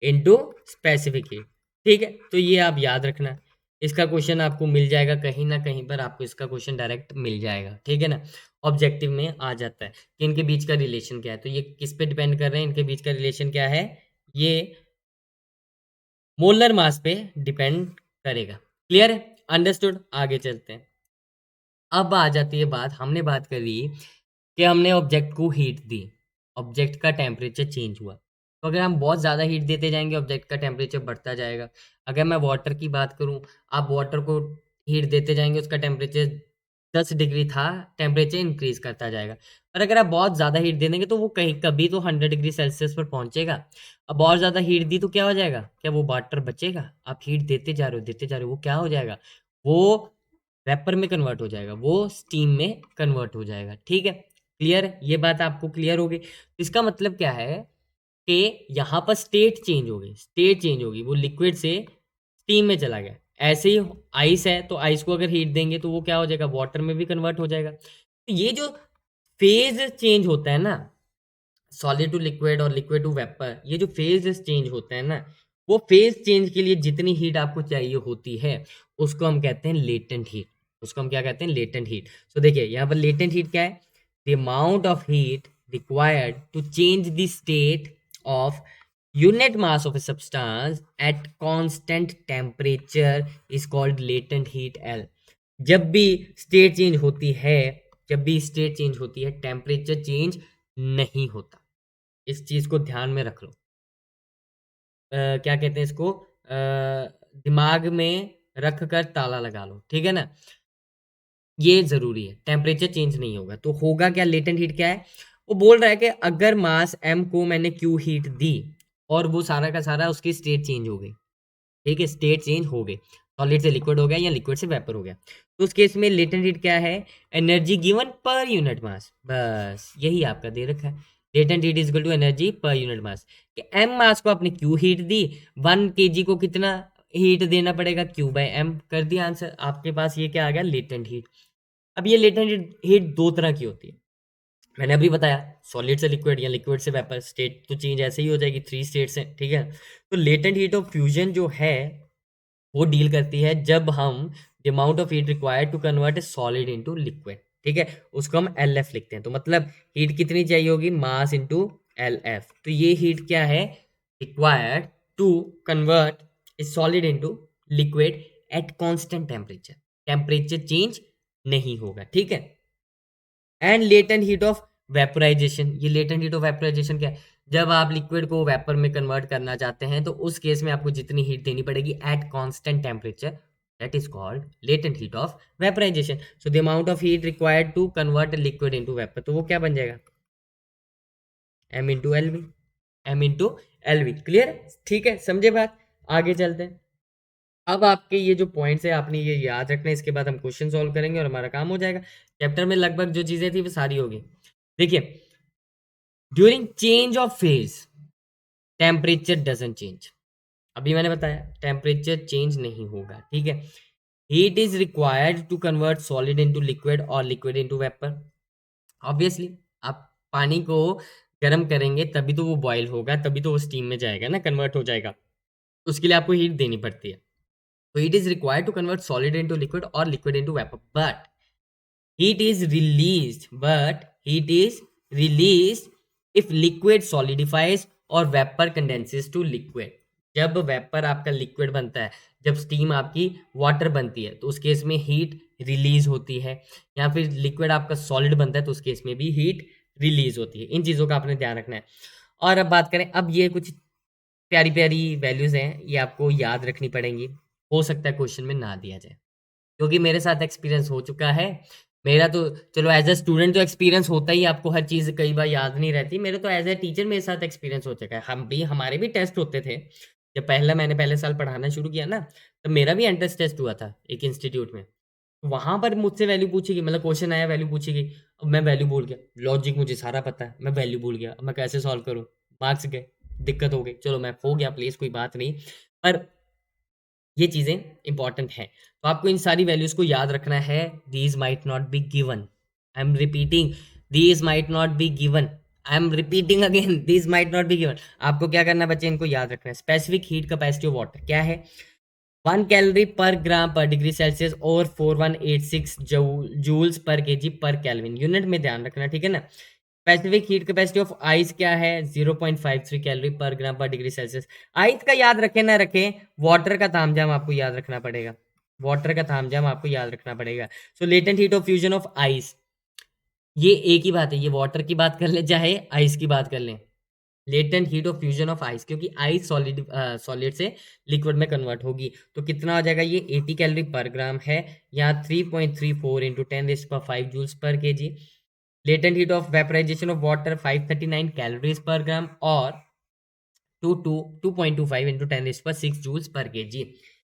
A: into specific heat. ठीक है, तो ये आप याद रखना। इसका क्वेश्चन आपको मिल जाएगा कहीं ना कहीं पर, आपको इसका क्वेश्चन डायरेक्ट मिल जाएगा। ठीक है ना? ऑब्जेक्टिव में आ जाता है कि इनके बीच का रिलेशन क्या है। तो ये किस पे डिपेंड कर रहे हैं? इनके बीच का रिलेशन क्या है? ये मोलर मास पे डिपेंड करेगा। क्लियर है? अंडरस्टूड? आगे चलते हैं। अब आ जाती है बात, हमने बात करी कि हमने ऑब्जेक्ट को हीट दी, ऑब्जेक्ट का टेम्परेचर चेंज हुआ। तो अगर हम बहुत ज़्यादा हीट देते जाएंगे, ऑब्जेक्ट का टेम्परेचर बढ़ता जाएगा। अगर मैं वाटर की बात करूं, आप वाटर को हीट देते जाएंगे, उसका टेम्परेचर 10 डिग्री था, टेम्परेचर इंक्रीज करता जाएगा। पर अगर आप बहुत ज़्यादा हीट दे देंगे तो वो कहीं कभी तो 100 डिग्री सेल्सियस पर पहुंचेगा। अब बहुत ज़्यादा हीट दी तो क्या हो जाएगा? क्या वो वाटर बचेगा? आप हीट देते जा रहे हो, देते जा रहे हो, वो क्या हो जाएगा? वो वेपर में कन्वर्ट हो जाएगा, वो स्टीम में कन्वर्ट हो जाएगा। ठीक है, क्लियर है? ये बात आपको क्लियर हो गई। इसका मतलब क्या है कि यहाँ पर स्टेट चेंज हो गई, स्टेट चेंज होगी, वो लिक्विड से स्टीम में चला गया। ऐसे ही आइस है, तो आइस को अगर हीट देंगे तो वो क्या हो जाएगा? वाटर में भी कन्वर्ट हो जाएगा। तो ये जो फेज चेंज होता है ना, सॉलिड टू लिक्विड और लिक्विड टू वेपर, ये जो फेज चेंज होता है ना, वो फेज चेंज के लिए जितनी हीट आपको चाहिए होती है उसको हम कहते हैं लेटेंट हीट। उसको हम क्या कहते हैं? Latent heat. सो देखिए यहाँ पर लेटेंट हीट क्या है? The amount of heat required to change the state of unit mass of a substance at constant temperature is called latent heat L। जब भी स्टेट चेंज होती है, जब भी स्टेट चेंज होती है, टेम्परेचर चेंज नहीं होता। इस चीज को ध्यान में रख लो। क्या कहते हैं इसको? दिमाग में रख कर ताला लगा लो। ठीक है ना? ये जरूरी है, टेम्परेचर चेंज नहीं होगा। तो होगा क्या? लेटेंट हीट क्या है? वो बोल रहा है कि अगर मास m को मैंने q हीट दी और वो सारा का सारा उसकी स्टेट चेंज हो गई, ठीक है, स्टेट चेंज हो गई, सॉलिड से लिक्विड हो गया या लिक्विड से वेपर हो गया, तो उस केस में लेटेंट हीट क्या है? Energy given per unit mass. बस यही आपका दे रखा है, latent heat is equal to energy per unit mass. कि एम मास को आपने क्यू हीट दी, 1 kg को कितना हीट देना पड़ेगा? Q by M. कर दिया आंसर आपके पास। ये क्या आ गया? Latent heat. अब ये लेटेंट हीट दो तरह की होती है, मैंने अभी बताया, सॉलिड से लिक्विड या लिक्विड से वेपर, स्टेट तो चेंज ऐसे ही हो जाएगी, 3 स्टेट्स हैं, ठीक है। तो लेटेंट हीट ऑफ फ्यूजन जो है वो डील करती है जब हम the amount of heat required to convert a solid into liquid, ठीक है, उसको हम एल एफ लिखते हैं। तो मतलब हीट कितनी चाहिए होगी, मास इनटू एल एफ। तो ये हीट क्या है, required to convert a solid into liquid at constant temperature, temperature change नहीं होगा, ठीक है। And latent heat of vaporisation, ये लेटेंट हीट ऑफ वेपराइजेशन क्या है, जब आप लिक्विड को वेपर में कन्वर्ट करना चाहते हैं तो उस केस में आपको जितनी हीट देनी पड़ेगी at constant temperature, that is called latent heat of vaporisation. So the amount of heat required to convert liquid into vapour, तो वो क्या बन जाएगा, M into L V, M into L V. Clear, ठीक है, समझे बात, आगे चलते हैं। अब आपके ये जो पॉइंट्स है आपने ये याद रखना है, इसके बाद हम क्वेश्चन सॉल्व करेंगे और हमारा काम हो जाएगा। चैप्टर में लगभग जो चीजें थी वो सारी होगी। देखिए, during change of phase temperature doesn't change, अभी मैंने बताया टेम्परेचर चेंज नहीं होगा, ठीक है। Heat is required to convert solid into liquid और लिक्विड इनटू वेपर। ऑब्वियसली आप पानी को गर्म करेंगे तभी तो वो बॉयल होगा, तभी तो वो स्टीम में जाएगा ना, कन्वर्ट हो जाएगा, उसके लिए आपको हीट देनी पड़ती है। So it is required to convert solid into liquid or liquid into vapor. But heat is released if liquid solidifies or vapor condenses to liquid. जब वेपर आपका लिक्विड बनता है, जब स्टीम आपकी वाटर बनती है, तो उस केस में हीट रिलीज होती है, या फिर लिक्विड आपका सॉलिड बनता है तो उस केस में भी हीट रिलीज होती है। इन चीज़ों का आपने ध्यान रखना है। और अब बात करें, अब ये कुछ प्यारी प्यारी वैल्यूज हैं, ये आपको याद रखनी पड़ेंगी, हो सकता है क्वेश्चन में ना दिया जाए, क्योंकि मेरे साथ एक्सपीरियंस हो चुका है। मेरा तो चलो एज अ स्टूडेंट तो एक्सपीरियंस होता ही, आपको हर चीज़ कई बार याद नहीं रहती, मेरे तो एज अ टीचर मेरे साथ एक्सपीरियंस हो चुका है। हमारे भी टेस्ट होते थे, जब मैंने पहले साल पढ़ाना शुरू किया ना, तब मेरा भी एंट्रेंस टेस्ट हुआ था एक इंस्टीट्यूट में। वहां पर मुझसे वैल्यू पूछी गई, मतलब क्वेश्चन आया, वैल्यू पूछी गई, अब मैं वैल्यू भूल गया, लॉजिक मुझे सारा पता है, मैं वैल्यू भूल गया, अब मैं कैसे सॉल्व करूँ, मार्क्स गए, दिक्कत हो गई। चलो मैं हो गया प्लीज, कोई बात नहीं, पर ये चीज़ें इंपॉर्टेंट हैं, तो आपको इन सारी वैल्यूज़ को याद रखना है। These might not be given, I am repeating, these might not be given, I am repeating again, these might not be given. आपको क्या करना है बच्चे, इनको याद रखना है। Specific heat capacity of water क्या है, 1 calorie per gram per degree Celsius और 4186 जूल्स पर केजी पर केल्विन, यूनिट में ध्यान रखना, ठीक है ना। Specific heat capacity of ice क्या है, 0.53 calorie per gram per degree Celsius. Ice का याद रखें ना रखें, वाटर का तामझाम आपको याद रखना पड़ेगा, वाटर का तामझाम आपको याद रखना पड़ेगा। So latent heat of fusion of ice, ये एक ही बात है, ये वाटर की बात कर ले चाहे आइस की बात कर लें, latent heat of fusion of ice, क्योंकि आइस सॉलिड से लिक्विड में कन्वर्ट होगी, तो कितना हो जाएगा, ये 80 कैलोरी पर ग्राम है, यहाँ 3.34 into 10⁵ joules per kg. Latent heat of vaporisation of water 539 calories per gram और 2.25 इंटू 10⁶ जूल्स पर केजी।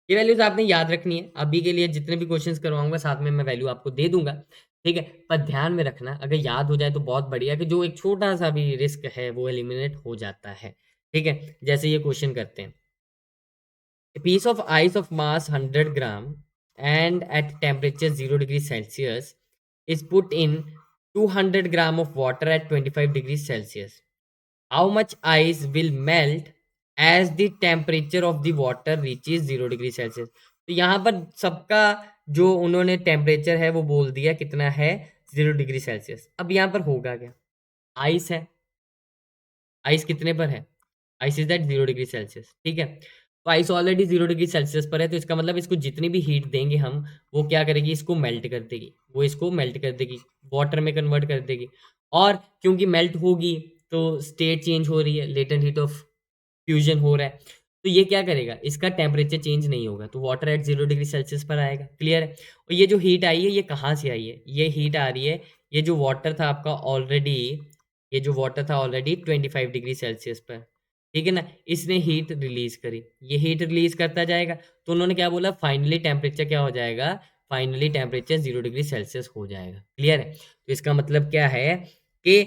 A: ये वैल्यूज आपने याद रखनी है। अभी के लिए जितने भी क्वेश्चंस करवाऊंगा साथ में मैं वैल्यू आपको दे दूंगा, ठीक है, पर ध्यान में रखना, अगर याद हो जाए तो बहुत बढ़िया, कि जो एक छोटा सा भी रिस्क है वो एलिमिनेट हो जाता है, ठीक है। जैसे ये क्वेश्चन करते हैं, piece of ice of mass 100 gram and at temperature 0 degree Celsius is put in 200 gram of water at 25 degree Celsius, how much ice will melt as the temperature of the water reaches 0 degree Celsius. तो यहाँ पर सबका जो उन्होंने temperature है वो बोल दिया कितना है, 0 डिग्री सेल्सियस। अब यहाँ पर होगा क्या, आइस है, आइस कितने पर है, ice is at 0 degree Celsius, ठीक है। तो आइस ऑलरेडी 0 डिग्री सेल्सियस पर है, तो इसका मतलब इसको जितनी भी हीट देंगे हम, वो क्या करेगी, इसको मेल्ट कर देगी, वो इसको मेल्ट कर देगी, वाटर में कन्वर्ट कर देगी। और क्योंकि मेल्ट होगी तो स्टेट चेंज हो रही है, लेटेंट हीट ऑफ फ्यूजन हो रहा है, तो ये क्या करेगा, इसका टेम्परेचर चेंज नहीं होगा, तो वाटर एट 0 डिग्री सेल्सियस पर आएगा। क्लियर है। और ये जो हीट आई है ये कहाँ से आई है, ये हीट आ रही है, ये जो वाटर था आपका ऑलरेडी, ये जो वाटर था ऑलरेडी 25 डिग्री सेल्सियस पर, ठीक है ना, इसने हीट रिलीज करी, ये हीट रिलीज करता जाएगा, तो उन्होंने क्या बोला, फाइनली टेम्परेचर क्या हो जाएगा, फाइनली टेम्परेचर 0 डिग्री सेल्सियस हो जाएगा। क्लियर है। तो इसका मतलब क्या है कि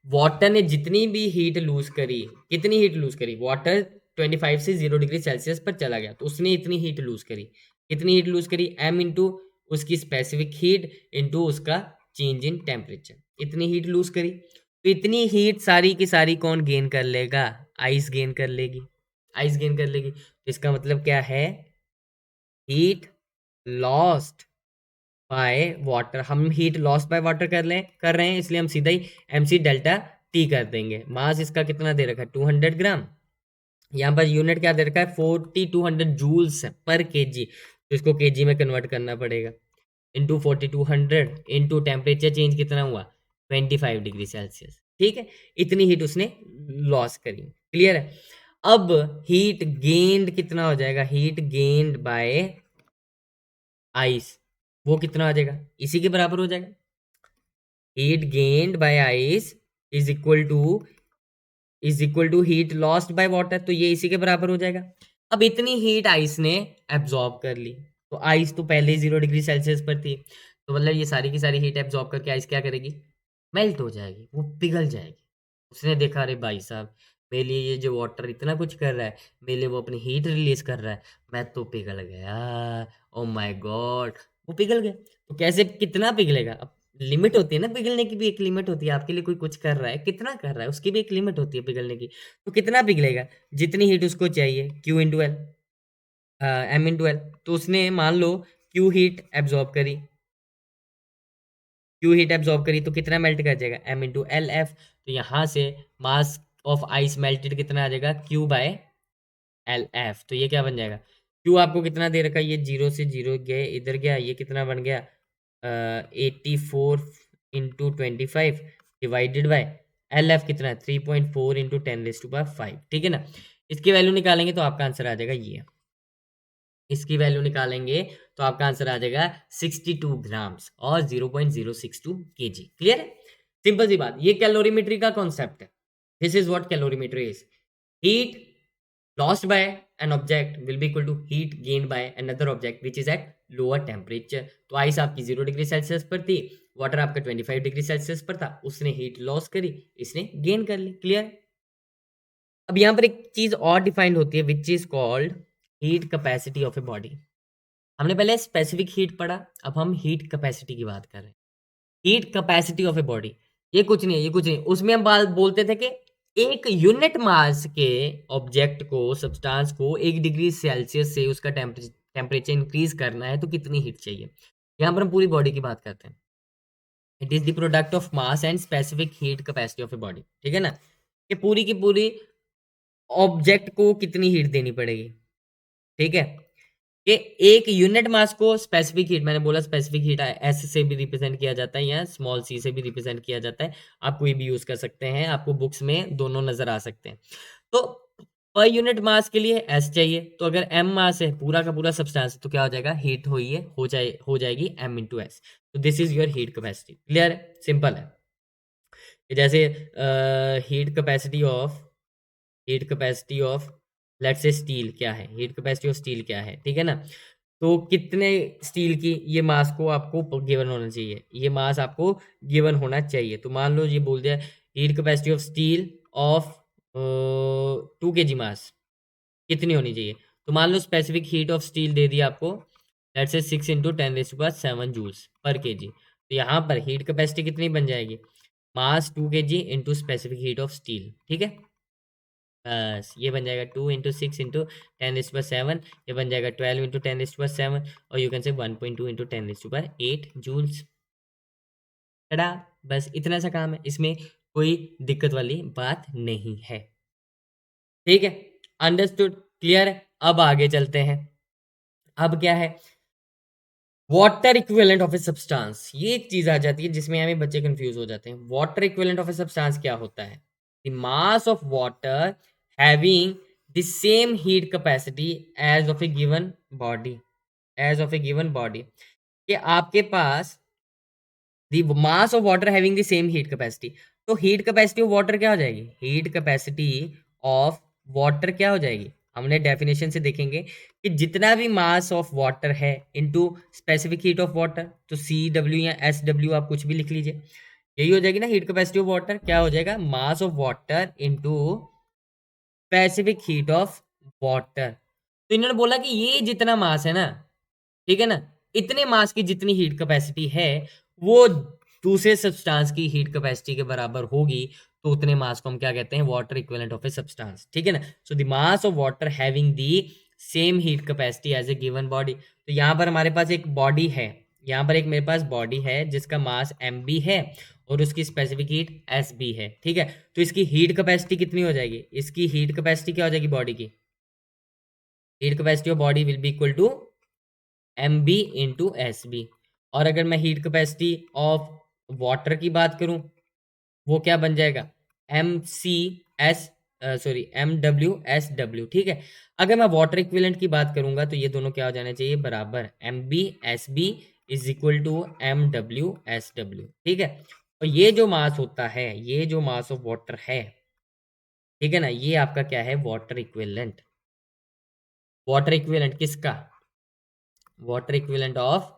A: वाटर ने जितनी भी हीट लूज करी, कितनी हीट लूज करी, वाटर 25 से 0 डिग्री सेल्सियस पर चला गया, तो उसने इतनी हीट लूज करी, कितनी हीट लूज करी, एम इंटू उसकी स्पेसिफिक हीट इनटू उसका चेंज इन टेम्परेचर, इतनी हीट लूज करी, तो इतनी हीट सारी की सारी कौन गेन कर लेगा? आइस गेन कर लेगी, आइस गेन कर लेगी। तो इसका मतलब क्या है? हीट लॉस्ट बाय वाटर, हम हीट लॉस्ट बाय वाटर कर रहे हैं, इसलिए हम सीधा ही mc डेल्टा टी कर देंगे। मास इसका कितना दे रखा है? 200 ग्राम। यहाँ पर यूनिट क्या दे रखा है? 4200 जूल्स पर केजी, तो इसको केजी में कन्वर्ट करना पड़ेगा। इंटू 4200 इंटू टेम्परेचर चेंज कितना हुआ? 25 डिग्री सेल्सियस। ठीक है, इतनी हीट उसने लॉस करी। क्लियर है? अब हीट गेन्ड कितना हो जाएगा? हीट गेन्ड बाय आइस, वो कितना आ जाएगा? इसी के बराबर हो जाएगा। Heat gained by ice is equal to heat lost by water, तो ये इसी के बराबर हो जाएगा। अब इतनी हीट आइस ने एब्जॉर्ब कर ली, तो आइस तो पहले ही 0 डिग्री सेल्सियस पर थी, तो मतलब ये सारी की सारी हीट एब्जॉर्ब करके आइस क्या करेगी? मेल्ट हो जाएगी, वो पिघल जाएगी। उसने देखा, अरे भाई साहब, मेरे लिए ये जो वाटर इतना कुछ कर रहा है, मेरे लिए वो अपनी हीट रिलीज कर रहा है, मैं तो पिघल गया। ओ माय गॉड, वो पिघल गया। तो कैसे, कितना पिघलेगा? अब लिमिट होती है ना पिघलने की, भी एक लिमिट होती है। आपके लिए कोई कुछ कर रहा है, कितना कर रहा है, उसकी भी एक लिमिट होती है पिघलने की। तो कितना पिघलेगा? जितनी हीट उसको चाहिए, Q into L, M into L. तो उसने मान लो क्यू हीट एब्जॉर्ब करी, क्यू हीट एब्जॉर्ब करी, तो कितना मेल्ट कर जाएगा? M into L F. तो यहाँ से मास ऑफ आइस मेल्टेड कितना आ जाएगा? Q by L F. तो ये क्या बन जाएगा? क्यू आपको कितना दे रखा है? ये जीरो से जीरो गए, इधर गया, ये कितना बन गया? 84 into 25 divided by L F कितना है? 3.4 इंटू 10⁵ ठीक है ना? इसकी वैल्यू निकालेंगे तो आपका आंसर आ जाएगा ये, इसकी वैल्यू निकालेंगे तो आपका आंसर आ जाएगा 62 ग्राम्स और 0.062 केजी। क्लियर है? सिंपल सी बात, ये कैलोरीमेट्री का कॉन्सेप्ट है। This is what calorimetry is. Heat lost by an object will be equal to heat gained by another object which is at lower temperature। तो ice आपकी 0 degree Celsius पर थी, वाटर आपका 25 डिग्री सेल्सियस पर था, उसने heat loss करी, इसने गेन कर ली। क्लियर? अब यहाँ पर एक चीज और डिफाइंड होती है which is called heat capacity of a body. हमने पहले स्पेसिफिक हीट पढ़ा, अब हम हीट कैपेसिटी की बात कर रहे हैं। Heat capacity of a body, ये कुछ नहीं है, ये कुछ नहीं। उसमें हम बात बोलते थे कि एक यूनिट मास के ऑब्जेक्ट को, सब्सटेंस को 1 डिग्री सेल्सियस से उसका टेम्परेचर इंक्रीज करना है तो कितनी हीट चाहिए? यहाँ पर हम पूरी बॉडी की बात करते हैं। It is the product of mass and specific heat capacity of a body. ठीक है ना? कि पूरी की पूरी ऑब्जेक्ट को कितनी हीट देनी पड़ेगी। ठीक है? कि एक यूनिट मास को स्पेसिफिक हीट, मैंने बोला स्पेसिफिक हीट एस से भी रिप्रेजेंट किया जाता है या स्मॉल सी से भी रिप्रेजेंट किया जाता है, आप कोई भी यूज कर सकते हैं, आपको बुक्स में दोनों नजर आ सकते हैं। तो पर यूनिट मास के लिए एस चाहिए, तो अगर एम मास है, पूरा का पूरा सब्सटेंस, तो क्या हो जाएगा? हीट हो जाएगी एम इंटू एस। तो this is your heat capacity. Clear है? सिंपल है। जैसे heat capacity of let's say steel क्या है, हीट कैपेसिटी ऑफ स्टील क्या है, ठीक है ना? तो कितने स्टील की ये मास को आपको गिवन होना चाहिए, ये मास आपको गिवन होना चाहिए। तो मान लो ये बोल दिया heat capacity of steel of 2 kg mass कितनी होनी चाहिए। तो मान लो स्पेसिफिक हीट ऑफ स्टील दे दिया आपको, let's say 6 into 10⁻7 joules per KG. तो यहाँ पर हीट कैपेसिटी कितनी बन जाएगी? मास 2 kg into specific heat of steel. ठीक है? बस ये बन जाएगा 2 इंटू 6 इंटू 10⁻7, ये बन जाएगा 12 इंटू 10⁻7, और you can say 1.2 into 10⁸ joules. टड़ा, बस इतना सा काम है, इसमें कोई दिक्कत वाली बात नहीं है। ठीक है? अंडरस्टूड? क्लियर है? अब आगे चलते हैं। अब क्या है? Water equivalent of a substance, ये एक चीज आ जाती है जिसमें हमें बच्चे कंफ्यूज हो जाते हैं। Water equivalent of a substance क्या होता है? The mass of water having the same heat capacity as of a given body, as of a given body. कि आपके पास the mass of water having the same heat capacity, तो heat capacity of water क्या हो जाएगी? Heat capacity of water क्या हो जाएगी? हमने डेफिनेशन से देखेंगे कि जितना भी मास ऑफ वाटर है into specific heat of water, तो सी डब्ल्यू या एस डब्ल्यू आप कुछ भी लिख लीजिए, यही हो जाएगी ना हीट कैपेसिटी ऑफ वाटर। क्या हो जाएगा? मास of water into specific heat of water. तो इन्होंने बोला कि ये जितना मास है ना, ठीक है ना, इतने मास की जितनी हीट कैपेसिटी है वो दूसरे सब्सटेंस की हीट कैपेसिटी के बराबर होगी, तो उतने मास को हम क्या कहते हैं, water equivalent of a substance, ठीक है ना। So the mass of water having the same heat capacity as a given body. तो यहाँ पर हमारे पास एक बॉडी है, यहाँ पर एक मेरे पास बॉडी है जिसका मास एम बी है और उसकी स्पेसिफिक हीट एस बी है, ठीक है। तो इसकी हीट कैपेसिटी कितनी हो जाएगी, इसकी हीट कैपेसिटी क्या हो जाएगी बॉडी की, heat capacity of body will be equal to M B into S B. और अगर मैं हीट कैपेसिटी ऑफ वाटर की बात करूं, वो क्या बन जाएगा, M C S, sorry M W S W, ठीक है। अगर मैं वाटर इक्विवेलेंट की बात करूंगा तो ये दोनों क्या हो जाने चाहिए, बराबर, M B S B is equal to M W S W, ठीक है। और ये जो मास होता है, ये जो मास ऑफ वाटर है, ठीक है ना, ये आपका क्या है, वाटर इक्विवेलेंट। वाटर इक्विवेलेंट किसका, water equivalent of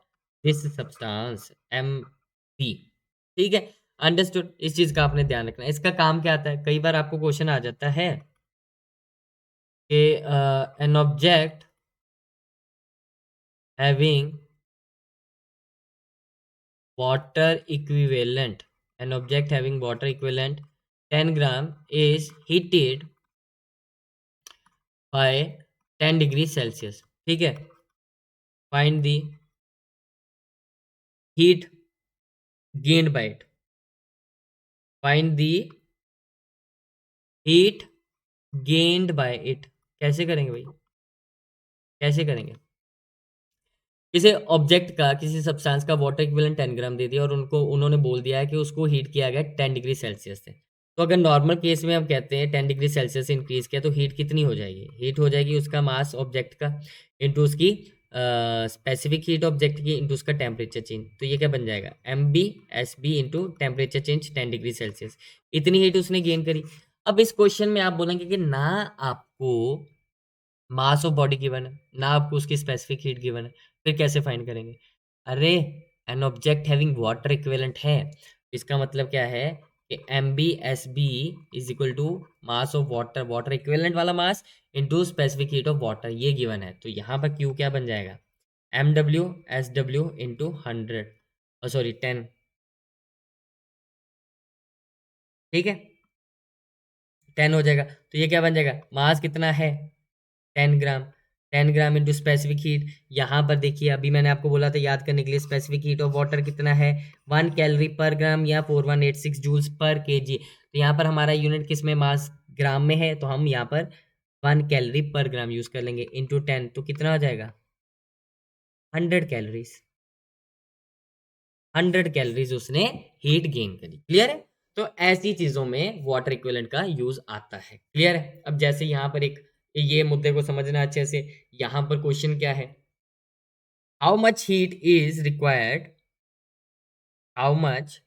A: this substance M P, ठीक है। अंडरस्टूड, इस चीज का आपने ध्यान रखना है। इसका काम क्या आता है, कई बार आपको क्वेश्चन आ जाता है कि N object having water equivalent, N object having water equivalent 10 gram is heated bye 10 degree Celsius, ठीक है। Find the heat gained bye it, find the heat gained bye it. कैसे करेंगे भाई, कैसे करेंगे, किसी ऑब्जेक्ट का, किसी सब्सटेंस का वाटर इक्विवेलेंट 10 ग्राम दे दिया और उनको उन्होंने बोल दिया है कि उसको हीट किया गया 10 डिग्री सेल्सियस से। तो अगर नॉर्मल केस में हम कहते हैं 10 डिग्री सेल्सियस से इंक्रीज किया तो हीट कितनी हो जाएगी, हीट हो जाएगी उसका मास ऑब्जेक्ट का इंटू उसकी स्पेसिफिक हीट ऑब्जेक्ट की इंटू उसका टेम्परेचर चेंज। तो ये क्या बन जाएगा, M B S B into temperature change 10 degree Celsius, इतनी हीट उसने गेन करी। अब इस क्वेश्चन में आप बोलेंगे कि ना आपको मास ऑफ बॉडी गिवन है, ना आपको उसकी स्पेसिफिक हीट गिवन है, फिर कैसे फाइंड करेंगे। अरे, an object having water equivalent है, इसका मतलब क्या है कि M B S B is equal to mass of water, water equivalent वाला mass into specific heat of water, ये गिवन है। तो यहाँ पर क्यू क्या बन जाएगा, M W S W into 100, sorry 10, ठीक है, 10 हो जाएगा। तो ये क्या बन जाएगा, मास कितना है 10 ग्राम, 10 ग्राम इंटू स्पेसिफिक हीट। यहाँ पर देखिए अभी मैंने आपको बोला था याद करने के लिए, स्पेसिफिक हीट ऑफ वाटर कितना है, 1 कैलोरी पर ग्राम या 4186 जूल्स पर केजी। तो यहाँ पर हमारा यूनिट किस में, मास ग्राम में है, तो हम यहाँ पर 1 कैलोरी पर ग्राम यूज कर लेंगे इंटू 10, तो कितना हो जाएगा 100 कैलोरीज, 100 कैलोरीज उसने हीट गेन करी। क्लियर है। तो ऐसी चीजों में वाटर इक्विवेलेंट का यूज आता है। क्लियर है। अब जैसे यहाँ पर एक, ये मुद्दे को समझना अच्छे से, यहाँ पर क्वेश्चन क्या है, how much heat is required, how much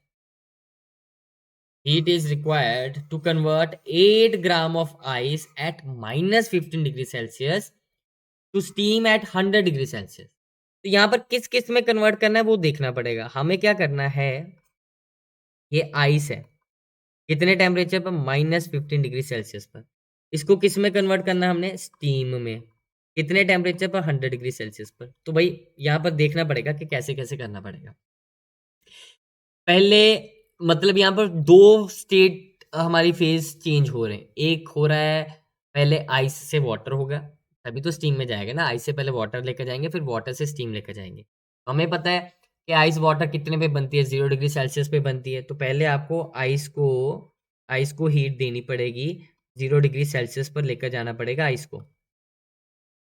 A: heat is required to convert 8 gram of ice at minus 15 degree Celsius to steam at 100 degree Celsius. तो यहाँ पर किस किस में कन्वर्ट करना है वो देखना पड़ेगा। हमें क्या करना है, ये आइस है, कितने टेम्परेचर पर, -15 डिग्री सेल्सियस पर। इसको किस में कन्वर्ट करना है हमने, स्टीम में, कितने टेम्परेचर पर, 100 डिग्री सेल्सियस पर। तो भाई यहाँ पर देखना पड़ेगा कि कैसे कैसे करना पड़ेगा। पहले मतलब यहाँ पर दो स्टेट हमारी फेज चेंज हो रहे हैं। एक हो रहा है पहले आइस से वाटर होगा, तभी तो स्टीम में जाएगा ना। आइस से पहले वाटर लेकर जाएंगे, फिर वाटर से स्टीम लेकर जाएंगे। तो हमें पता है कि आइस वाटर कितने पे बनती है, 0 डिग्री सेल्सियस पे बनती है। तो पहले आपको आइस को हीट देनी पड़ेगी, 0 डिग्री सेल्सियस पर लेकर जाना पड़ेगा आइस को,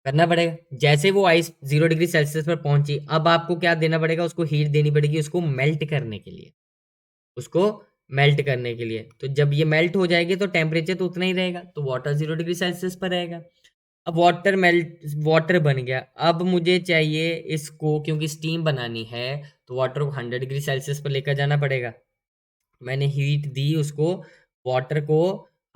A: करना पड़ेगा। जैसे वो आइस 0 डिग्री सेल्सियस पर पहुंची, अब आपको क्या देना पड़ेगा, उसको हीट देनी पड़ेगी, उसको मेल्ट करने के लिए, उसको मेल्ट करने के लिए। तो जब ये मेल्ट हो जाएगी तो टेम्परेचर तो उतना ही रहेगा, तो वाटर 0 डिग्री सेल्सियस पर रहेगा। अब वाटर बन गया। अब मुझे चाहिए इसको, क्योंकि स्टीम बनानी है तो वाटर को 100 डिग्री सेल्सियस पर लेकर जाना पड़ेगा। मैंने हीट दी उसको, वाटर को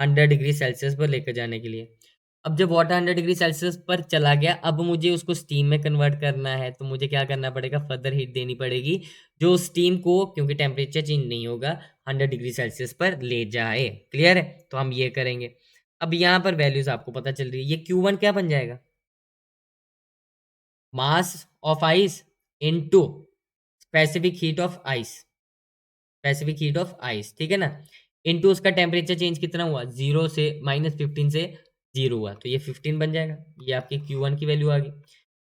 A: 100 डिग्री सेल्सियस पर लेकर जाने के लिए। अब जब वाटर 100 डिग्री सेल्सियस पर चला गया, अब मुझे उसको स्टीम में कन्वर्ट करना है, तो मुझे क्या करना पड़ेगा, फर्दर हीट देनी पड़ेगी, जो स्टीम को, क्योंकि टेम्परेचर चेंज नहीं होगा, 100 डिग्री सेल्सियस पर ले जाए। क्लियर है। तो हम ये करेंगे। अब यहाँ पर वैल्यूज आपको पता चल रही है, ये Q1 क्या बन जाएगा, mass of ice into specific heat of ice, specific heat of ice, ठीक है ना, इनटू उसका टेम्परेचर चेंज कितना हुआ, 0 से -15 से 0 हुआ, तो ये 15 बन जाएगा। ये आपकी Q1 की वैल्यू आ गई।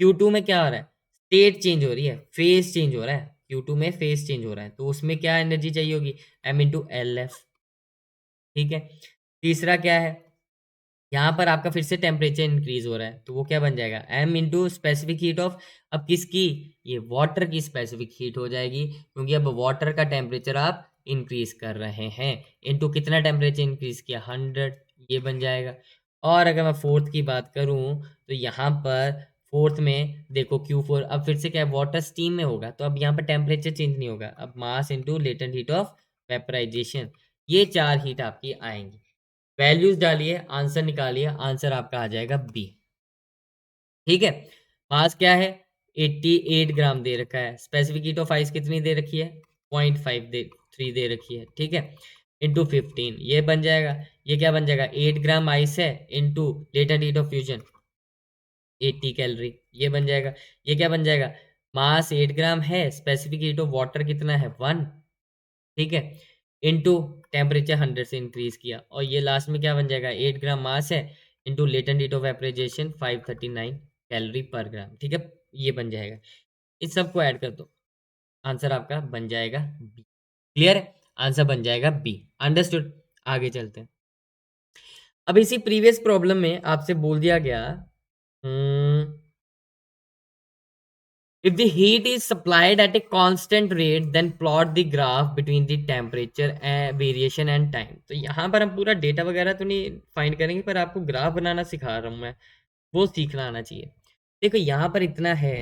A: Q2 में क्या हो रहा है, स्टेट चेंज हो रही है, फेज चेंज हो रहा है, Q2 में फेज चेंज हो रहा है, तो उसमें क्या एनर्जी चाहिए होगी, M × LF, ठीक है। तीसरा क्या है, यहाँ पर आपका फिर से टेम्परेचर इंक्रीज हो रहा है, तो वो क्या बन जाएगा, M × स्पेसिफिक हीट ऑफ, अब किसकी, ये वाटर की स्पेसिफिक हीट हो जाएगी, क्योंकि अब वाटर का टेम्परेचर आप इंक्रीज कर रहे हैं, इनटू कितना टेम्परेचर इंक्रीज किया, 100, ये बन जाएगा। और अगर मैं फोर्थ की बात करूँ, तो यहाँ पर फोर्थ में देखो Q4, अब फिर से क्या है, वाटर स्टीम में होगा, तो अब यहाँ पर टेम्परेचर चेंज नहीं होगा, अब mass into latent heat of vaporisation, ये चार हीट आपकी आएंगी। वैल्यूज डालिए, आंसर निकालिए, आंसर आपका आ जाएगा बी, ठीक है। मास क्या है, 88 ग्राम दे रखा है, स्पेसिफिक हीट ऑफ आइस कितनी दे रखी है, 0.5 दे 3 दे रखी है, ठीक है, इंटू 15, ये बन जाएगा। ये क्या बन जाएगा, 8 ग्राम आइस है into latent heat of fusion 80 calorie, ये बन जाएगा। ये क्या बन जाएगा, मास 8 ग्राम है, स्पेसिफिक हीट ऑफ वाटर कितना है, 1, ठीक है, इनटू टेम्परेचर 100 से इंक्रीज किया, और ये लास्ट में क्या बन जाएगा, 8 ग्राम मास है into latent heat of vaporisation 539 calorie per gram, ठीक है, ये बन जाएगा। इस सब को ऐड कर दो, आंसर आपका बन जाएगा बी। क्लियर है, आंसर बन जाएगा बी, अंडरस्टूड। आगे चलते हैं। अब इसी प्रीवियस प्रॉब्लम में आपसे बोल दिया गया, if the heat is supplied at a constant rate, then plot the graph between the temperature variation and time। तो यहाँ पर हम पूरा डेटा वगैरह तो नहीं फाइंड करेंगे, पर आपको ग्राफ बनाना सिखा रहा हूँ मैं, वो सीखना आना चाहिए। देखो यहाँ पर इतना है,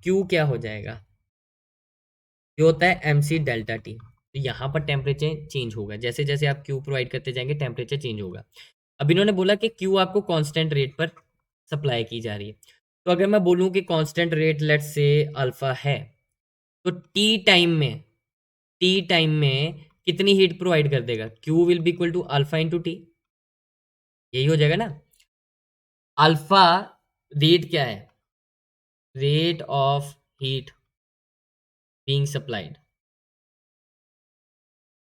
A: Q क्या हो जाएगा, जो होता है MC∆T, तो यहाँ पर टेम्परेचर चेंज होगा, जैसे जैसे आप Q प्रोवाइड करते जाएंगे टेम्परेचर चेंज होगा। अब इन्होंने बोला कि Q आपको कांस्टेंट रेट पर सप्लाई की जा रही है, तो अगर मैं बोलूँ कि constant rate let's say alpha है, तो टी टाइम में कितनी हीट प्रोवाइड कर देगा, Q will be equal to alpha into T, यही हो जाएगा ना। अल्फा रेट क्या है, rate of heat being supplied,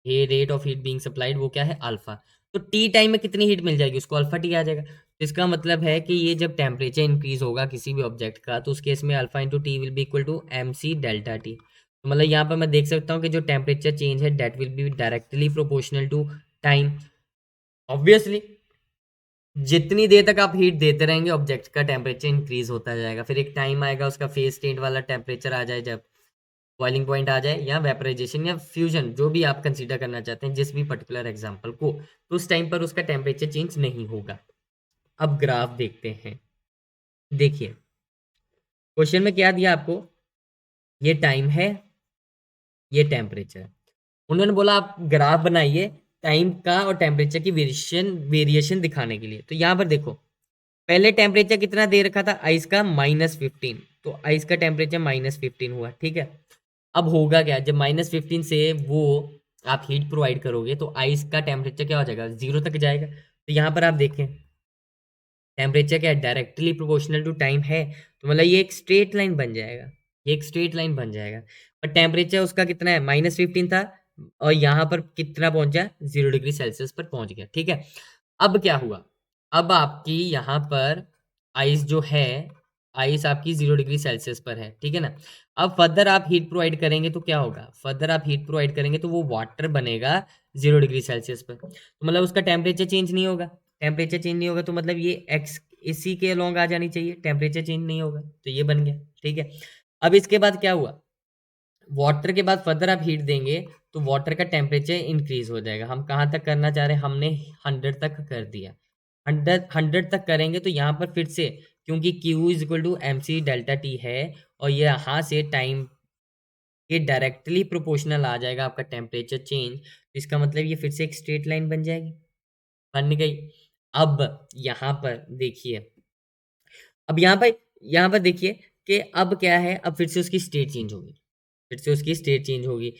A: ये rate of heat being supplied वो क्या है, अल्फा। तो टी टाइम में कितनी हीट मिल जाएगी, उसको अल्फा टी आ जाएगा। तो इसका मतलब है कि ये जब टेम्परेचर इंक्रीज होगा किसी भी ऑब्जेक्ट का, तो उस केस में alpha into T will be equal to MC∆T। तो मतलब यहाँ पर मैं देख सकता हूँ कि जो टेम्परेचर चेंज है that will be directly proportional to time. Obviously जितनी देर तक आप हीट देते रहेंगे ऑब्जेक्ट का टेम्परेचर इंक्रीज होता जाएगा, फिर एक टाइम आएगा उसका फेज स्टेट वाला टेम्परेचर आ जाए, जब बॉइलिंग पॉइंट आ जाए, या वेपराइजेशन या फ्यूजन, जो भी आप कंसीडर करना चाहते हैं जिस भी पर्टिकुलर एग्जांपल को, तो उस टाइम पर उसका टेम्परेचर चेंज नहीं होगा। अब ग्राफ देखते हैं। देखिए क्वेश्चन में क्या दिया आपको, ये टाइम है, ये टेम्परेचर, उन्होंने बोला आप ग्राफ बनाइए टाइम का और टेम्परेचर की वेरिएशन वेरिएशन दिखाने के लिए। तो यहाँ पर देखो, पहले टेम्परेचर कितना दे रखा था आइस का, -15, तो आइस का टेम्परेचर -15 हुआ, ठीक है। अब होगा क्या, जब -15 से वो आप हीट प्रोवाइड करोगे, तो आइस का टेम्परेचर क्या हो जाएगा, 0 तक जाएगा। तो यहाँ पर आप देखें टेम्परेचर क्या है, डायरेक्टली प्रोपोर्शनल टू टाइम है, तो मतलब ये एक स्ट्रेट लाइन बन जाएगा, ये एक स्ट्रेट लाइन बन जाएगा। पर टेम्परेचर उसका कितना है, -15 था, और यहाँ पर कितना पहुंचा, 0 डिग्री सेल्सियस पर पहुंच गया, ठीक है। अब क्या हुआ, अब आपकी यहाँ पर आइस जो है, आइस आपकी 0 डिग्री सेल्सियस पर है, ठीक है ना। अब फर्दर आप हीट प्रोवाइड करेंगे तो क्या होगा, फर्दर आप हीट प्रोवाइड करेंगे तो वो वाटर बनेगा 0 डिग्री सेल्सियस पर, तो मतलब उसका टेम्परेचर चेंज नहीं होगा। टेम्परेचर चेंज नहीं होगा तो मतलब ये एक्स इसी के अलोंग आ जानी चाहिए, टेम्परेचर चेंज नहीं होगा, तो ये बन गया, ठीक है। अब इसके बाद क्या हुआ, वाटर के बाद फर्दर आप हीट देंगे तो वाटर का टेम्परेचर इंक्रीज हो जाएगा। हम कहाँ तक करना चाह रहे हैं, हमने 100 तक कर दिया, 100 तक करेंगे तो यहाँ पर फिर से, क्योंकि Q is equal to MC∆T है, और ये यहाँ से टाइम के डायरेक्टली प्रोपोर्शनल आ जाएगा आपका टेम्परेचर चेंज, तो इसका मतलब ये फिर से एक स्ट्रेट लाइन बन जाएगी, बन गई। अब यहाँ पर देखिए, अब यहाँ पर देखिए कि अब क्या है, अब फिर से उसकी स्टेट चेंज होगी, फिर से उसकी स्टेट चेंज होगी।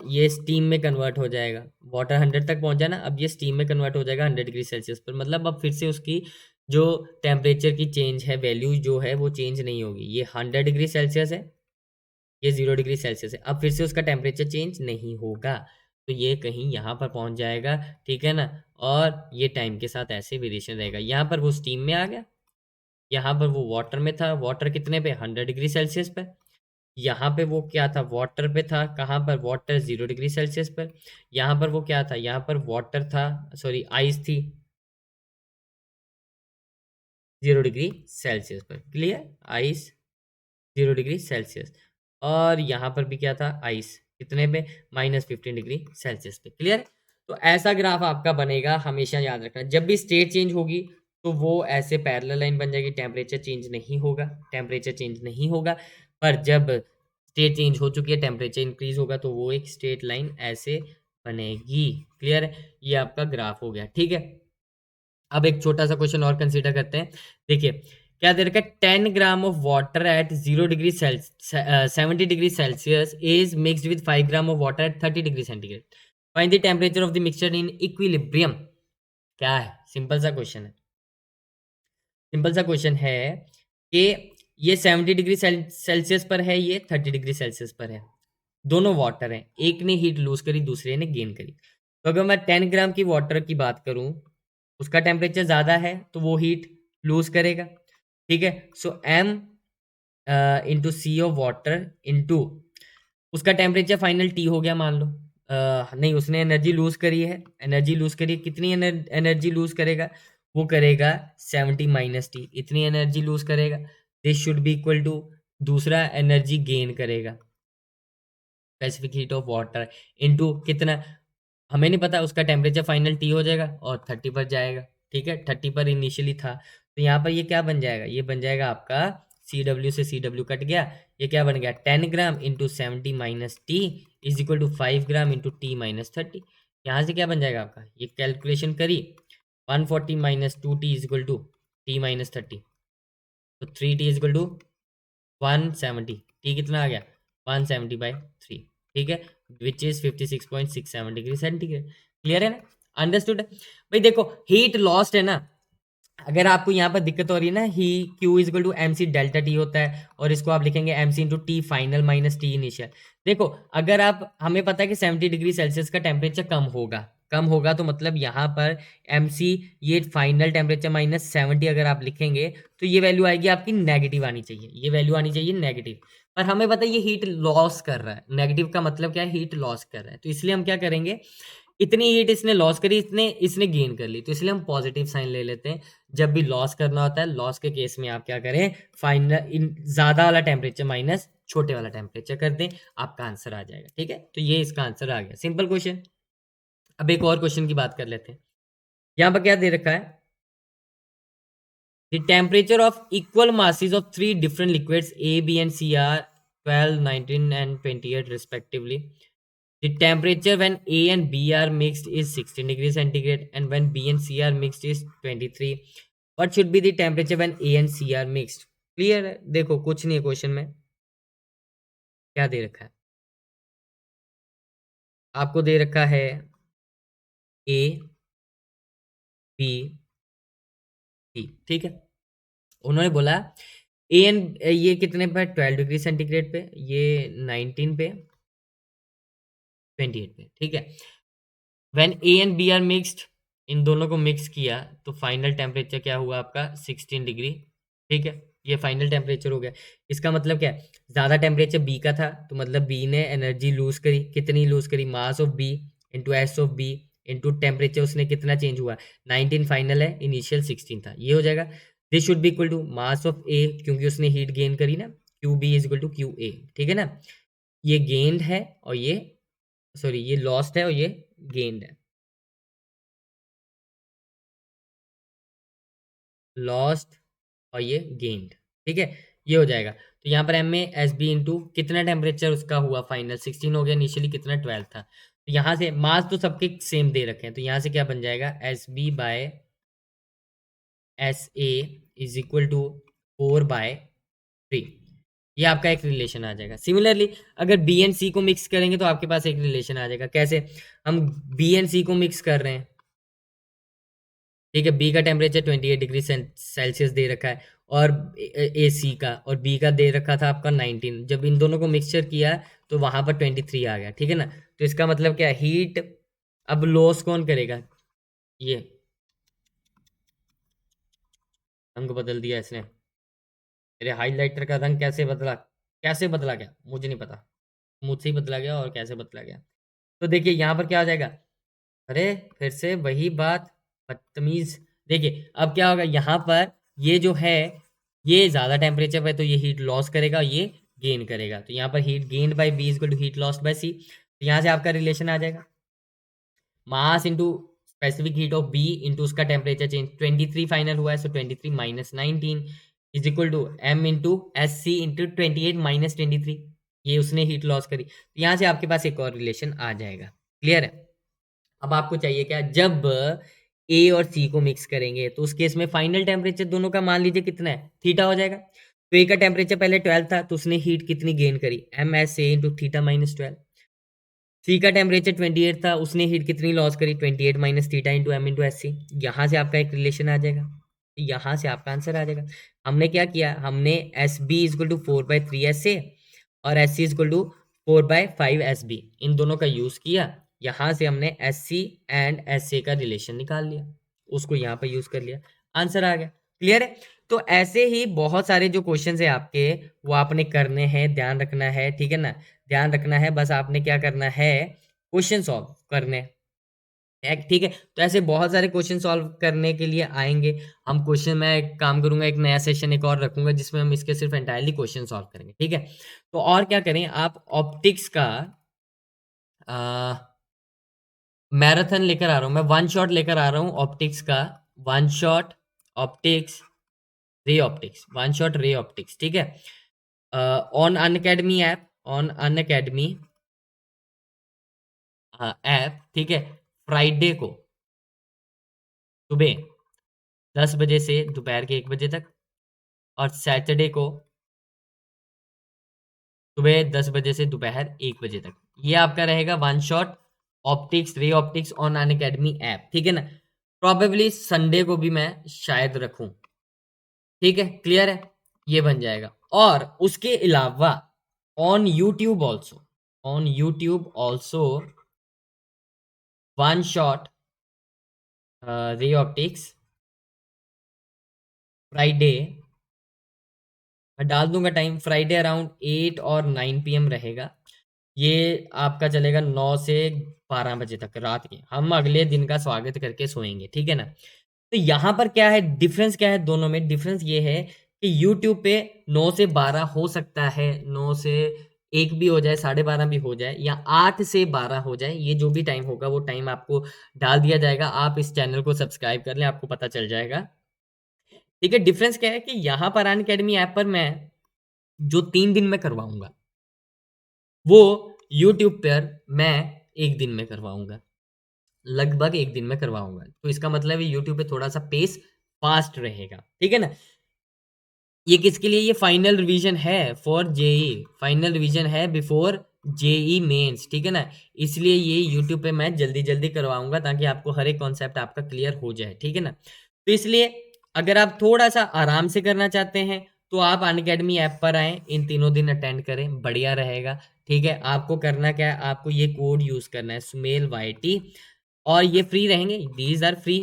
A: ये स्टीम में कन्वर्ट हो जाएगा, वाटर 100 तक पहुंचा ना, अब ये स्टीम में कन्वर्ट हो जाएगा 100 डिग्री सेल्सियस पर, मतलब अब फिर से उसकी जो टेम्परेचर की चेंज है, वैल्यू जो है वो चेंज नहीं होगी। ये 100 डिग्री सेल्सियस है, ये 0 डिग्री सेल्सियस है। अब फिर से उसका टेम्परेचर चेंज नहीं होगा, तो ये कहीं यहाँ पर पहुंच जाएगा, ठीक है ना। और ये टाइम के साथ ऐसे वेरिएशन रहेगा। यहाँ पर वो स्टीम में आ गया, यहाँ पर वो वाटर में था, वाटर कितने पे, 100 डिग्री सेल्सियस पे। यहाँ पे वो क्या था, वाटर पे था, कहाँ पर, वाटर 0 डिग्री सेल्सियस पर। यहाँ पर वो क्या था, यहाँ पर वाटर था, सॉरी आइस थी 0 डिग्री सेल्सियस पर। Clear, ice 0 degree Celsius. और यहाँ पर भी क्या था, आइस कितने पे, -15 डिग्री सेल्सियस पे। क्लियर। तो ऐसा ग्राफ आपका बनेगा, हमेशा याद रखना। जब भी स्टेट चेंज होगी तो वो ऐसे पैरेलल लाइन बन जाएगी, टेम्परेचर चेंज नहीं होगा, टेम्परेचर चेंज नहीं होगा। पर जब स्टेट चेंज हो चुकी है, टेम्परेचर इंक्रीज होगा, तो वो एक स्ट्रेट लाइन ऐसे बनेगी। क्लियर है, ये आपका ग्राफ हो गया, ठीक है। अब एक छोटा सा क्वेश्चन और कंसीडर करते हैं। देखिए क्या दे रखा है, 10 ग्राम of water eight 0 degree 70 degree Celsius is mixed with 5 gram of water eight 30 degree centigrade. Find the temperature of the mixture in equilibrium. क्या है, सिंपल सा क्वेश्चन है, सिंपल सा क्वेश्चन है कि ये 70 डिग्री सेल्सियस पर है, ये 30 डिग्री सेल्सियस पर है, दोनों वाटर हैं, एक ने हीट लूज करी, दूसरे ने गेन करी। तो अगर मैं 10 ग्राम की वाटर की बात करूं, उसका टेम्परेचर ज़्यादा है तो वो हीट लूज करेगा, ठीक है। So M into C of water into उसका टेम्परेचर फाइनल टी हो गया मान लो। नहीं, उसने एनर्जी लूज करी है, एनर्जी लूज करी है, कितनी एनर्जी लूज करेगा, वो करेगा 70 - टी, इतनी एनर्जी लूज करेगा। This should be equal to, दूसरा एनर्जी गेन करेगा, specific heat of water into कितना, हमें नहीं पता, उसका टेम्परेचर फाइनल टी हो जाएगा और 30 पर जाएगा, ठीक है। 30 पर इनिशियली था, तो यहाँ पर ये क्या बन जाएगा, ये बन जाएगा आपका सी डब्ल्यू से सी डब्ल्यू कट गया, ये क्या बन गया, 10 gram into 70 - T is equal to 5 gram into T - 30। यहाँ से क्या बन जाएगा आपका, ये कैलकुलेशन करी, 140 - 2 T is equal to T - 30, तो 3 टी इज इक्वल टू 170, टी कितना आ गया, 170/3, ठीक है, which is 56.67 degree centigrade. Clear है ना, अंडरस्टूड है। भाई देखो हीट लॉस्ट है ना, अगर आपको यहाँ पर दिक्कत हो रही है ना, ही Q is equal to M C delta T होता है, और इसको आप लिखेंगे M C into T final minus T initial. देखो अगर आप, हमें पता है कि 70 डिग्री सेल्सियस का टेम्परेचर कम होगा, कम होगा तो मतलब यहाँ पर एम सी, ये फाइनल टेम्परेचर -70 अगर आप लिखेंगे तो ये वैल्यू आएगी आपकी नेगेटिव आनी चाहिए, ये वैल्यू आनी चाहिए नेगेटिव। पर हमें पता है ये हीट लॉस कर रहा है, नेगेटिव का मतलब क्या है, हीट लॉस कर रहा है, तो इसलिए हम क्या करेंगे, इतनी हीट इसने लॉस करी, इतने इसने गेन कर ली, तो इसलिए हम पॉजिटिव साइन ले लेते हैं। जब भी लॉस करना होता है, लॉस के केस में आप क्या करें, फाइनल इन ज्यादा वाला टेम्परेचर माइनस छोटे वाला टेम्परेचर कर दें, आपका आंसर आ जाएगा, ठीक है। तो ये इसका आंसर आ गया, सिंपल क्वेश्चन। अब एक और क्वेश्चन की बात कर लेते हैं। यहाँ पर क्या दे रखा है, the temperature of equal masses of 3 different liquids A B and C are 12, 19 and 28 respectively. The temperature when A and B are mixed is 16 degrees centigrade, and when B and C are mixed is 23. What should be the temperature when A and C are mixed? Clear है, देखो कुछ नहीं है question में, क्या दे रखा है, आपको दे रखा है A B C, ठीक है। उन्होंने बोला ए एंड, ये कितने पे, 12 डिग्री सेंटीग्रेड पे, ये 19 पे, 28 पे, ठीक है। When A and B are mixed, इन दोनों को मिक्स किया तो फाइनल टेम्परेचर क्या हुआ आपका, 16 डिग्री, ठीक है। ये फाइनल टेम्परेचर हो गया। इसका मतलब क्या है, ज़्यादा टेम्परेचर बी का था, तो मतलब बी ने एनर्जी लूज करी, कितनी लूज करी, mass of B into S of B into temperature उसने कितना चेंज हुआ, 19 फाइनल है, इनिशियल 16 था, ये हो जाएगा। This should be equal to mass of A, क्योंकि उसने हीट गेन करी ना, Q B is equal to Q A, ठीक है ना। ये गेन्ड है और ये, सॉरी ये लॉस्ट है और ये गेन्ड है, लॉस्ट और ये गेन्ड, ठीक है, ये हो जाएगा। तो यहाँ पर एम में एस बी इंटू कितना टेम्परेचर उसका हुआ फाइनल, 16 हो गया, इनिशियली कितना 12 था, तो यहाँ से मास तो सबके सेम दे रखे हैं, तो यहाँ से क्या बन जाएगा, S B by S A is equal to 4/3, ये आपका एक रिलेशन आ जाएगा। सिमिलरली अगर बी एंड सी को मिक्स करेंगे तो आपके पास एक रिलेशन आ जाएगा, कैसे, हम बी एंड सी को मिक्स कर रहे हैं, ठीक है। बी का टेम्परेचर 28 डिग्री सेल्सियस दे रखा है, और ए सी का और बी का दे रखा था आपका 19। जब इन दोनों को मिक्सचर किया तो वहां पर 23 आ गया, ठीक है ना। तो इसका मतलब क्या है, हीट अब लॉस कौन करेगा, ये रंग बदल दिया इसने। मेरे हाइलाइटर का रंग कैसे बदला, कैसे बदला गया मुझे नहीं पता, मुझसे ही बदला गया और कैसे बदला गया। तो देखिए यहाँ पर क्या हो जाएगा, अरे फिर से वही बात, बदतमीज। देखिए अब क्या होगा यहाँ पर, ये जो है ये ज्यादा टेम्परेचर पे तो ये हीट लॉस करेगा, ये गेन करेगा। तो यहाँ पर heat gained by B equal to heat lost by C. तो यहाँ से आपका रिलेशन आ जाएगा, mass into specific heat of B into उसका टेम्परेचर चेंज। 23 फाइनल हुआ है, so 23 minus 19 is equal to M into S C into 28 minus 23। ये उसने हीट लॉस करी, तो यहाँ से आपके पास एक और रिलेशन आ जाएगा। क्लियर है। अब आपको चाहिए क्या, जब ए और सी को मिक्स करेंगे तो उस केस में फाइनल टेम्परेचर दोनों का मान लीजिए कितना है, थीटा हो जाएगा। तो ए का टेम्परेचर पहले 12 था, तो उसने हीट कितनी गेन करी, M S A into theta minus 12। C का टेम्परेचर 28 था, उसने हीट कितनी लॉस करी, 28 minus theta into M into S C. यहाँ से आपका एक रिलेशन आ जाएगा, यहाँ से आपका आंसर आ जाएगा। हमने क्या किया, हमने S B is equal to 4/3 S A और S C is equal to 4/5 S B, इन दोनों का यूज किया। यहाँ से हमने S C and S A का रिलेशन निकाल लिया, उसको यहाँ पर यूज कर लिया, आंसर आ गया। क्लियर है। तो ऐसे ही बहुत सारे जो क्वेश्चंस है आपके, वो आपने करने हैं, ध्यान रखना है, ठीक है ना। ध्यान रखना है, बस आपने क्या करना है, क्वेश्चन सॉल्व करने हैं, ठीक है। तो ऐसे बहुत सारे क्वेश्चन सॉल्व करने के लिए आएंगे हम क्वेश्चन। मैं एक काम करूंगा, एक नया सेशन एक और रखूंगा जिसमें हम इसके सिर्फ एंटायरली क्वेश्चन सॉल्व करेंगे, ठीक है। तो और क्या करें, आप ऑप्टिक्स का मैराथन लेकर आ रहा हूं मैं, वन शॉट लेकर आ रहा हूं ऑप्टिक्स का, one shot optics ray optics, one shot ray optics, ठीक है। On Unacademy app, on Unacademy app, ठीक है। फ्राइडे को सुबह 10 बजे से दोपहर के 1 बजे तक, और सैटरडे को सुबह 10 बजे से दोपहर 1 बजे तक। ये आपका रहेगा one shot optics ray optics on Unacademy app, ठीक है ना। प्रोबेबली संडे को भी मैं शायद रखूं, ठीक है। क्लियर है, ये बन जाएगा। और उसके अलावा on YouTube also, on YouTube also one shot ray optics Friday, मैं डाल दूंगा टाइम, फ्राइडे अराउंड 8 और 9 PM रहेगा। ये आपका चलेगा 9 से 12 बजे तक रात के। हम अगले दिन का स्वागत करके सोएंगे, ठीक है ना। तो यहाँ पर क्या है डिफरेंस, क्या है दोनों में डिफरेंस, ये है कि यूट्यूब पे 9 से 12 हो सकता है, 9 से 1 भी हो जाए, 12:30 भी हो जाए, या 8 से 12 हो जाए। ये जो भी टाइम होगा वो टाइम आपको डाल दिया जाएगा। आप इस चैनल को सब्सक्राइब कर लें, आपको पता चल जाएगा, ठीक है। डिफरेंस क्या है कि यहाँ पर अनअकैडमी ऐप पर मैं जो 3 दिन में करवाऊंगा, वो यूट्यूब पर मैं 1 दिन में करवाऊंगा, लगभग 1 दिन में करवाऊंगा। तो इसका मतलब है यूट्यूब पे थोड़ा सा पेस फास्ट रहेगा, ठीक है ना। ये किसके लिए, ये फाइनल रिवीजन है फॉर जेई, फाइनल रिवीजन है बिफोर जेई मेंस, ठीक है ना। इसलिए ये यूट्यूब पे मैं जल्दी जल्दी करवाऊंगा ताकि आपको हर एक कॉन्सेप्ट आपका क्लियर हो जाए, ठीक है ना। तो इसलिए अगर आप थोड़ा सा आराम से करना चाहते हैं तो आप अनअकैडमी ऐप पर आए, इन 3 दिन अटेंड करें, बढ़िया रहेगा, ठीक है। आपको करना क्या है, आपको ये कोड यूज करना है, सुमेल वाईटी, और ये फ्री रहेंगे, these are free,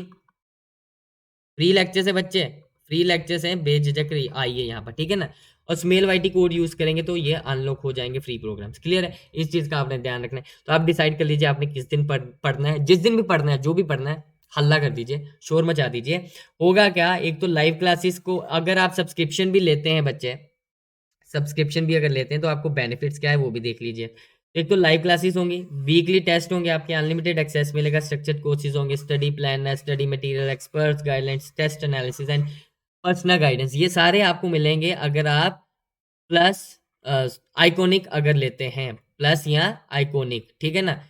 A: free lecture से बच्चे, फ्री लेक्चर्स हैं, बेझिझक आइए यहाँ पर, ठीक है ना। और स्मेल वाईटी कोड यूज करेंगे तो ये अनलॉक हो जाएंगे फ्री प्रोग्राम्स। क्लियर है, इस चीज का आपने ध्यान रखना है। तो आप डिसाइड कर लीजिए आपने किस दिन पढ़ना है, जिस दिन भी पढ़ना है, जो भी पढ़ना है, हल्ला कर दीजिए, शोर मचा दीजिए। होगा क्या, एक तो लाइव क्लासेस को अगर आप सब्सक्रिप्शन भी लेते हैं बच्चे, सब्सक्रिप्शन भी अगर लेते हैं तो आपको बेनिफिट्स क्या है वो भी देख लीजिए। एक तो लाइव क्लासेस होंगी, वीकली टेस्ट होंगे आपके, अनलिमिटेड एक्सेस मिलेगा, स्ट्रक्चर्ड कोर्सेज होंगे, study plan, study material, experts guidelines, test analysis and personal guidance, ये सारे आपको मिलेंगे अगर आप प्लस आइकॉनिक अगर लेते हैं, प्लस या आइकॉनिक, ठीक है ना।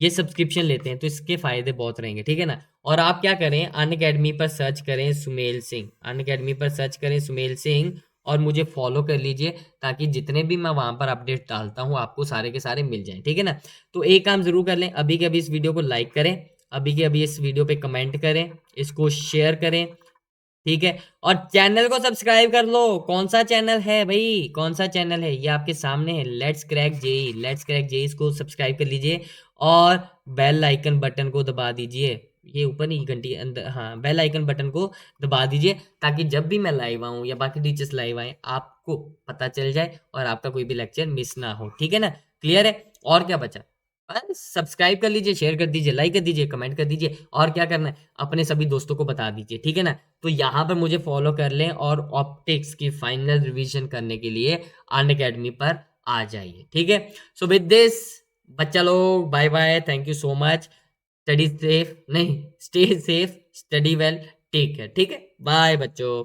A: ये सब्सक्रिप्शन लेते हैं तो इसके फायदे बहुत रहेंगे, ठीक है ना। और आप क्या करें, अनअकैडमी पर सर्च करें सुमेल सिंह, अनअकैडमी पर सर्च करें सुमेल सिंह, और मुझे फॉलो कर लीजिए ताकि जितने भी मैं वहां पर अपडेट डालता हूँ आपको सारे के सारे मिल जाएं, ठीक है ना। तो एक काम जरूर कर लें, अभी के अभी इस वीडियो को लाइक करें, अभी के अभी इस वीडियो पे कमेंट करें, इसको शेयर करें, ठीक है। और चैनल को सब्सक्राइब कर लो। कौन सा चैनल है भाई, कौन सा चैनल है, ये आपके सामने है, let's crack JEE, let's crack JEE, इसको सब्सक्राइब कर लीजिए और बेल आइकन बटन को दबा दीजिए। ये ऊपर नहीं, घंटी अंदर, हाँ, बेल आइकन बटन को दबा दीजिए, ताकि जब भी मैं लाइव आऊँ या बाकी टीचर्स लाइव आए आपको पता चल जाए और आपका कोई भी लेक्चर मिस ना हो, ठीक है ना। क्लियर है, और क्या बचा, बस सब्सक्राइब कर लीजिए, शेयर कर दीजिए, लाइक कर दीजिए, कमेंट कर दीजिए, और क्या करना है, अपने सभी दोस्तों को बता दीजिए, ठीक है ना। तो यहाँ पर मुझे फॉलो कर लें और ऑप्टिक्स की फाइनल रिवीजन करने के लिए अन अकेडमी पर आ जाइए, ठीक है। सो विद दिस बच्चा लोग, bye bye, thank you so much, study safe, नहीं, stay safe, study well, take care, ठीक है, बाय बच्चों।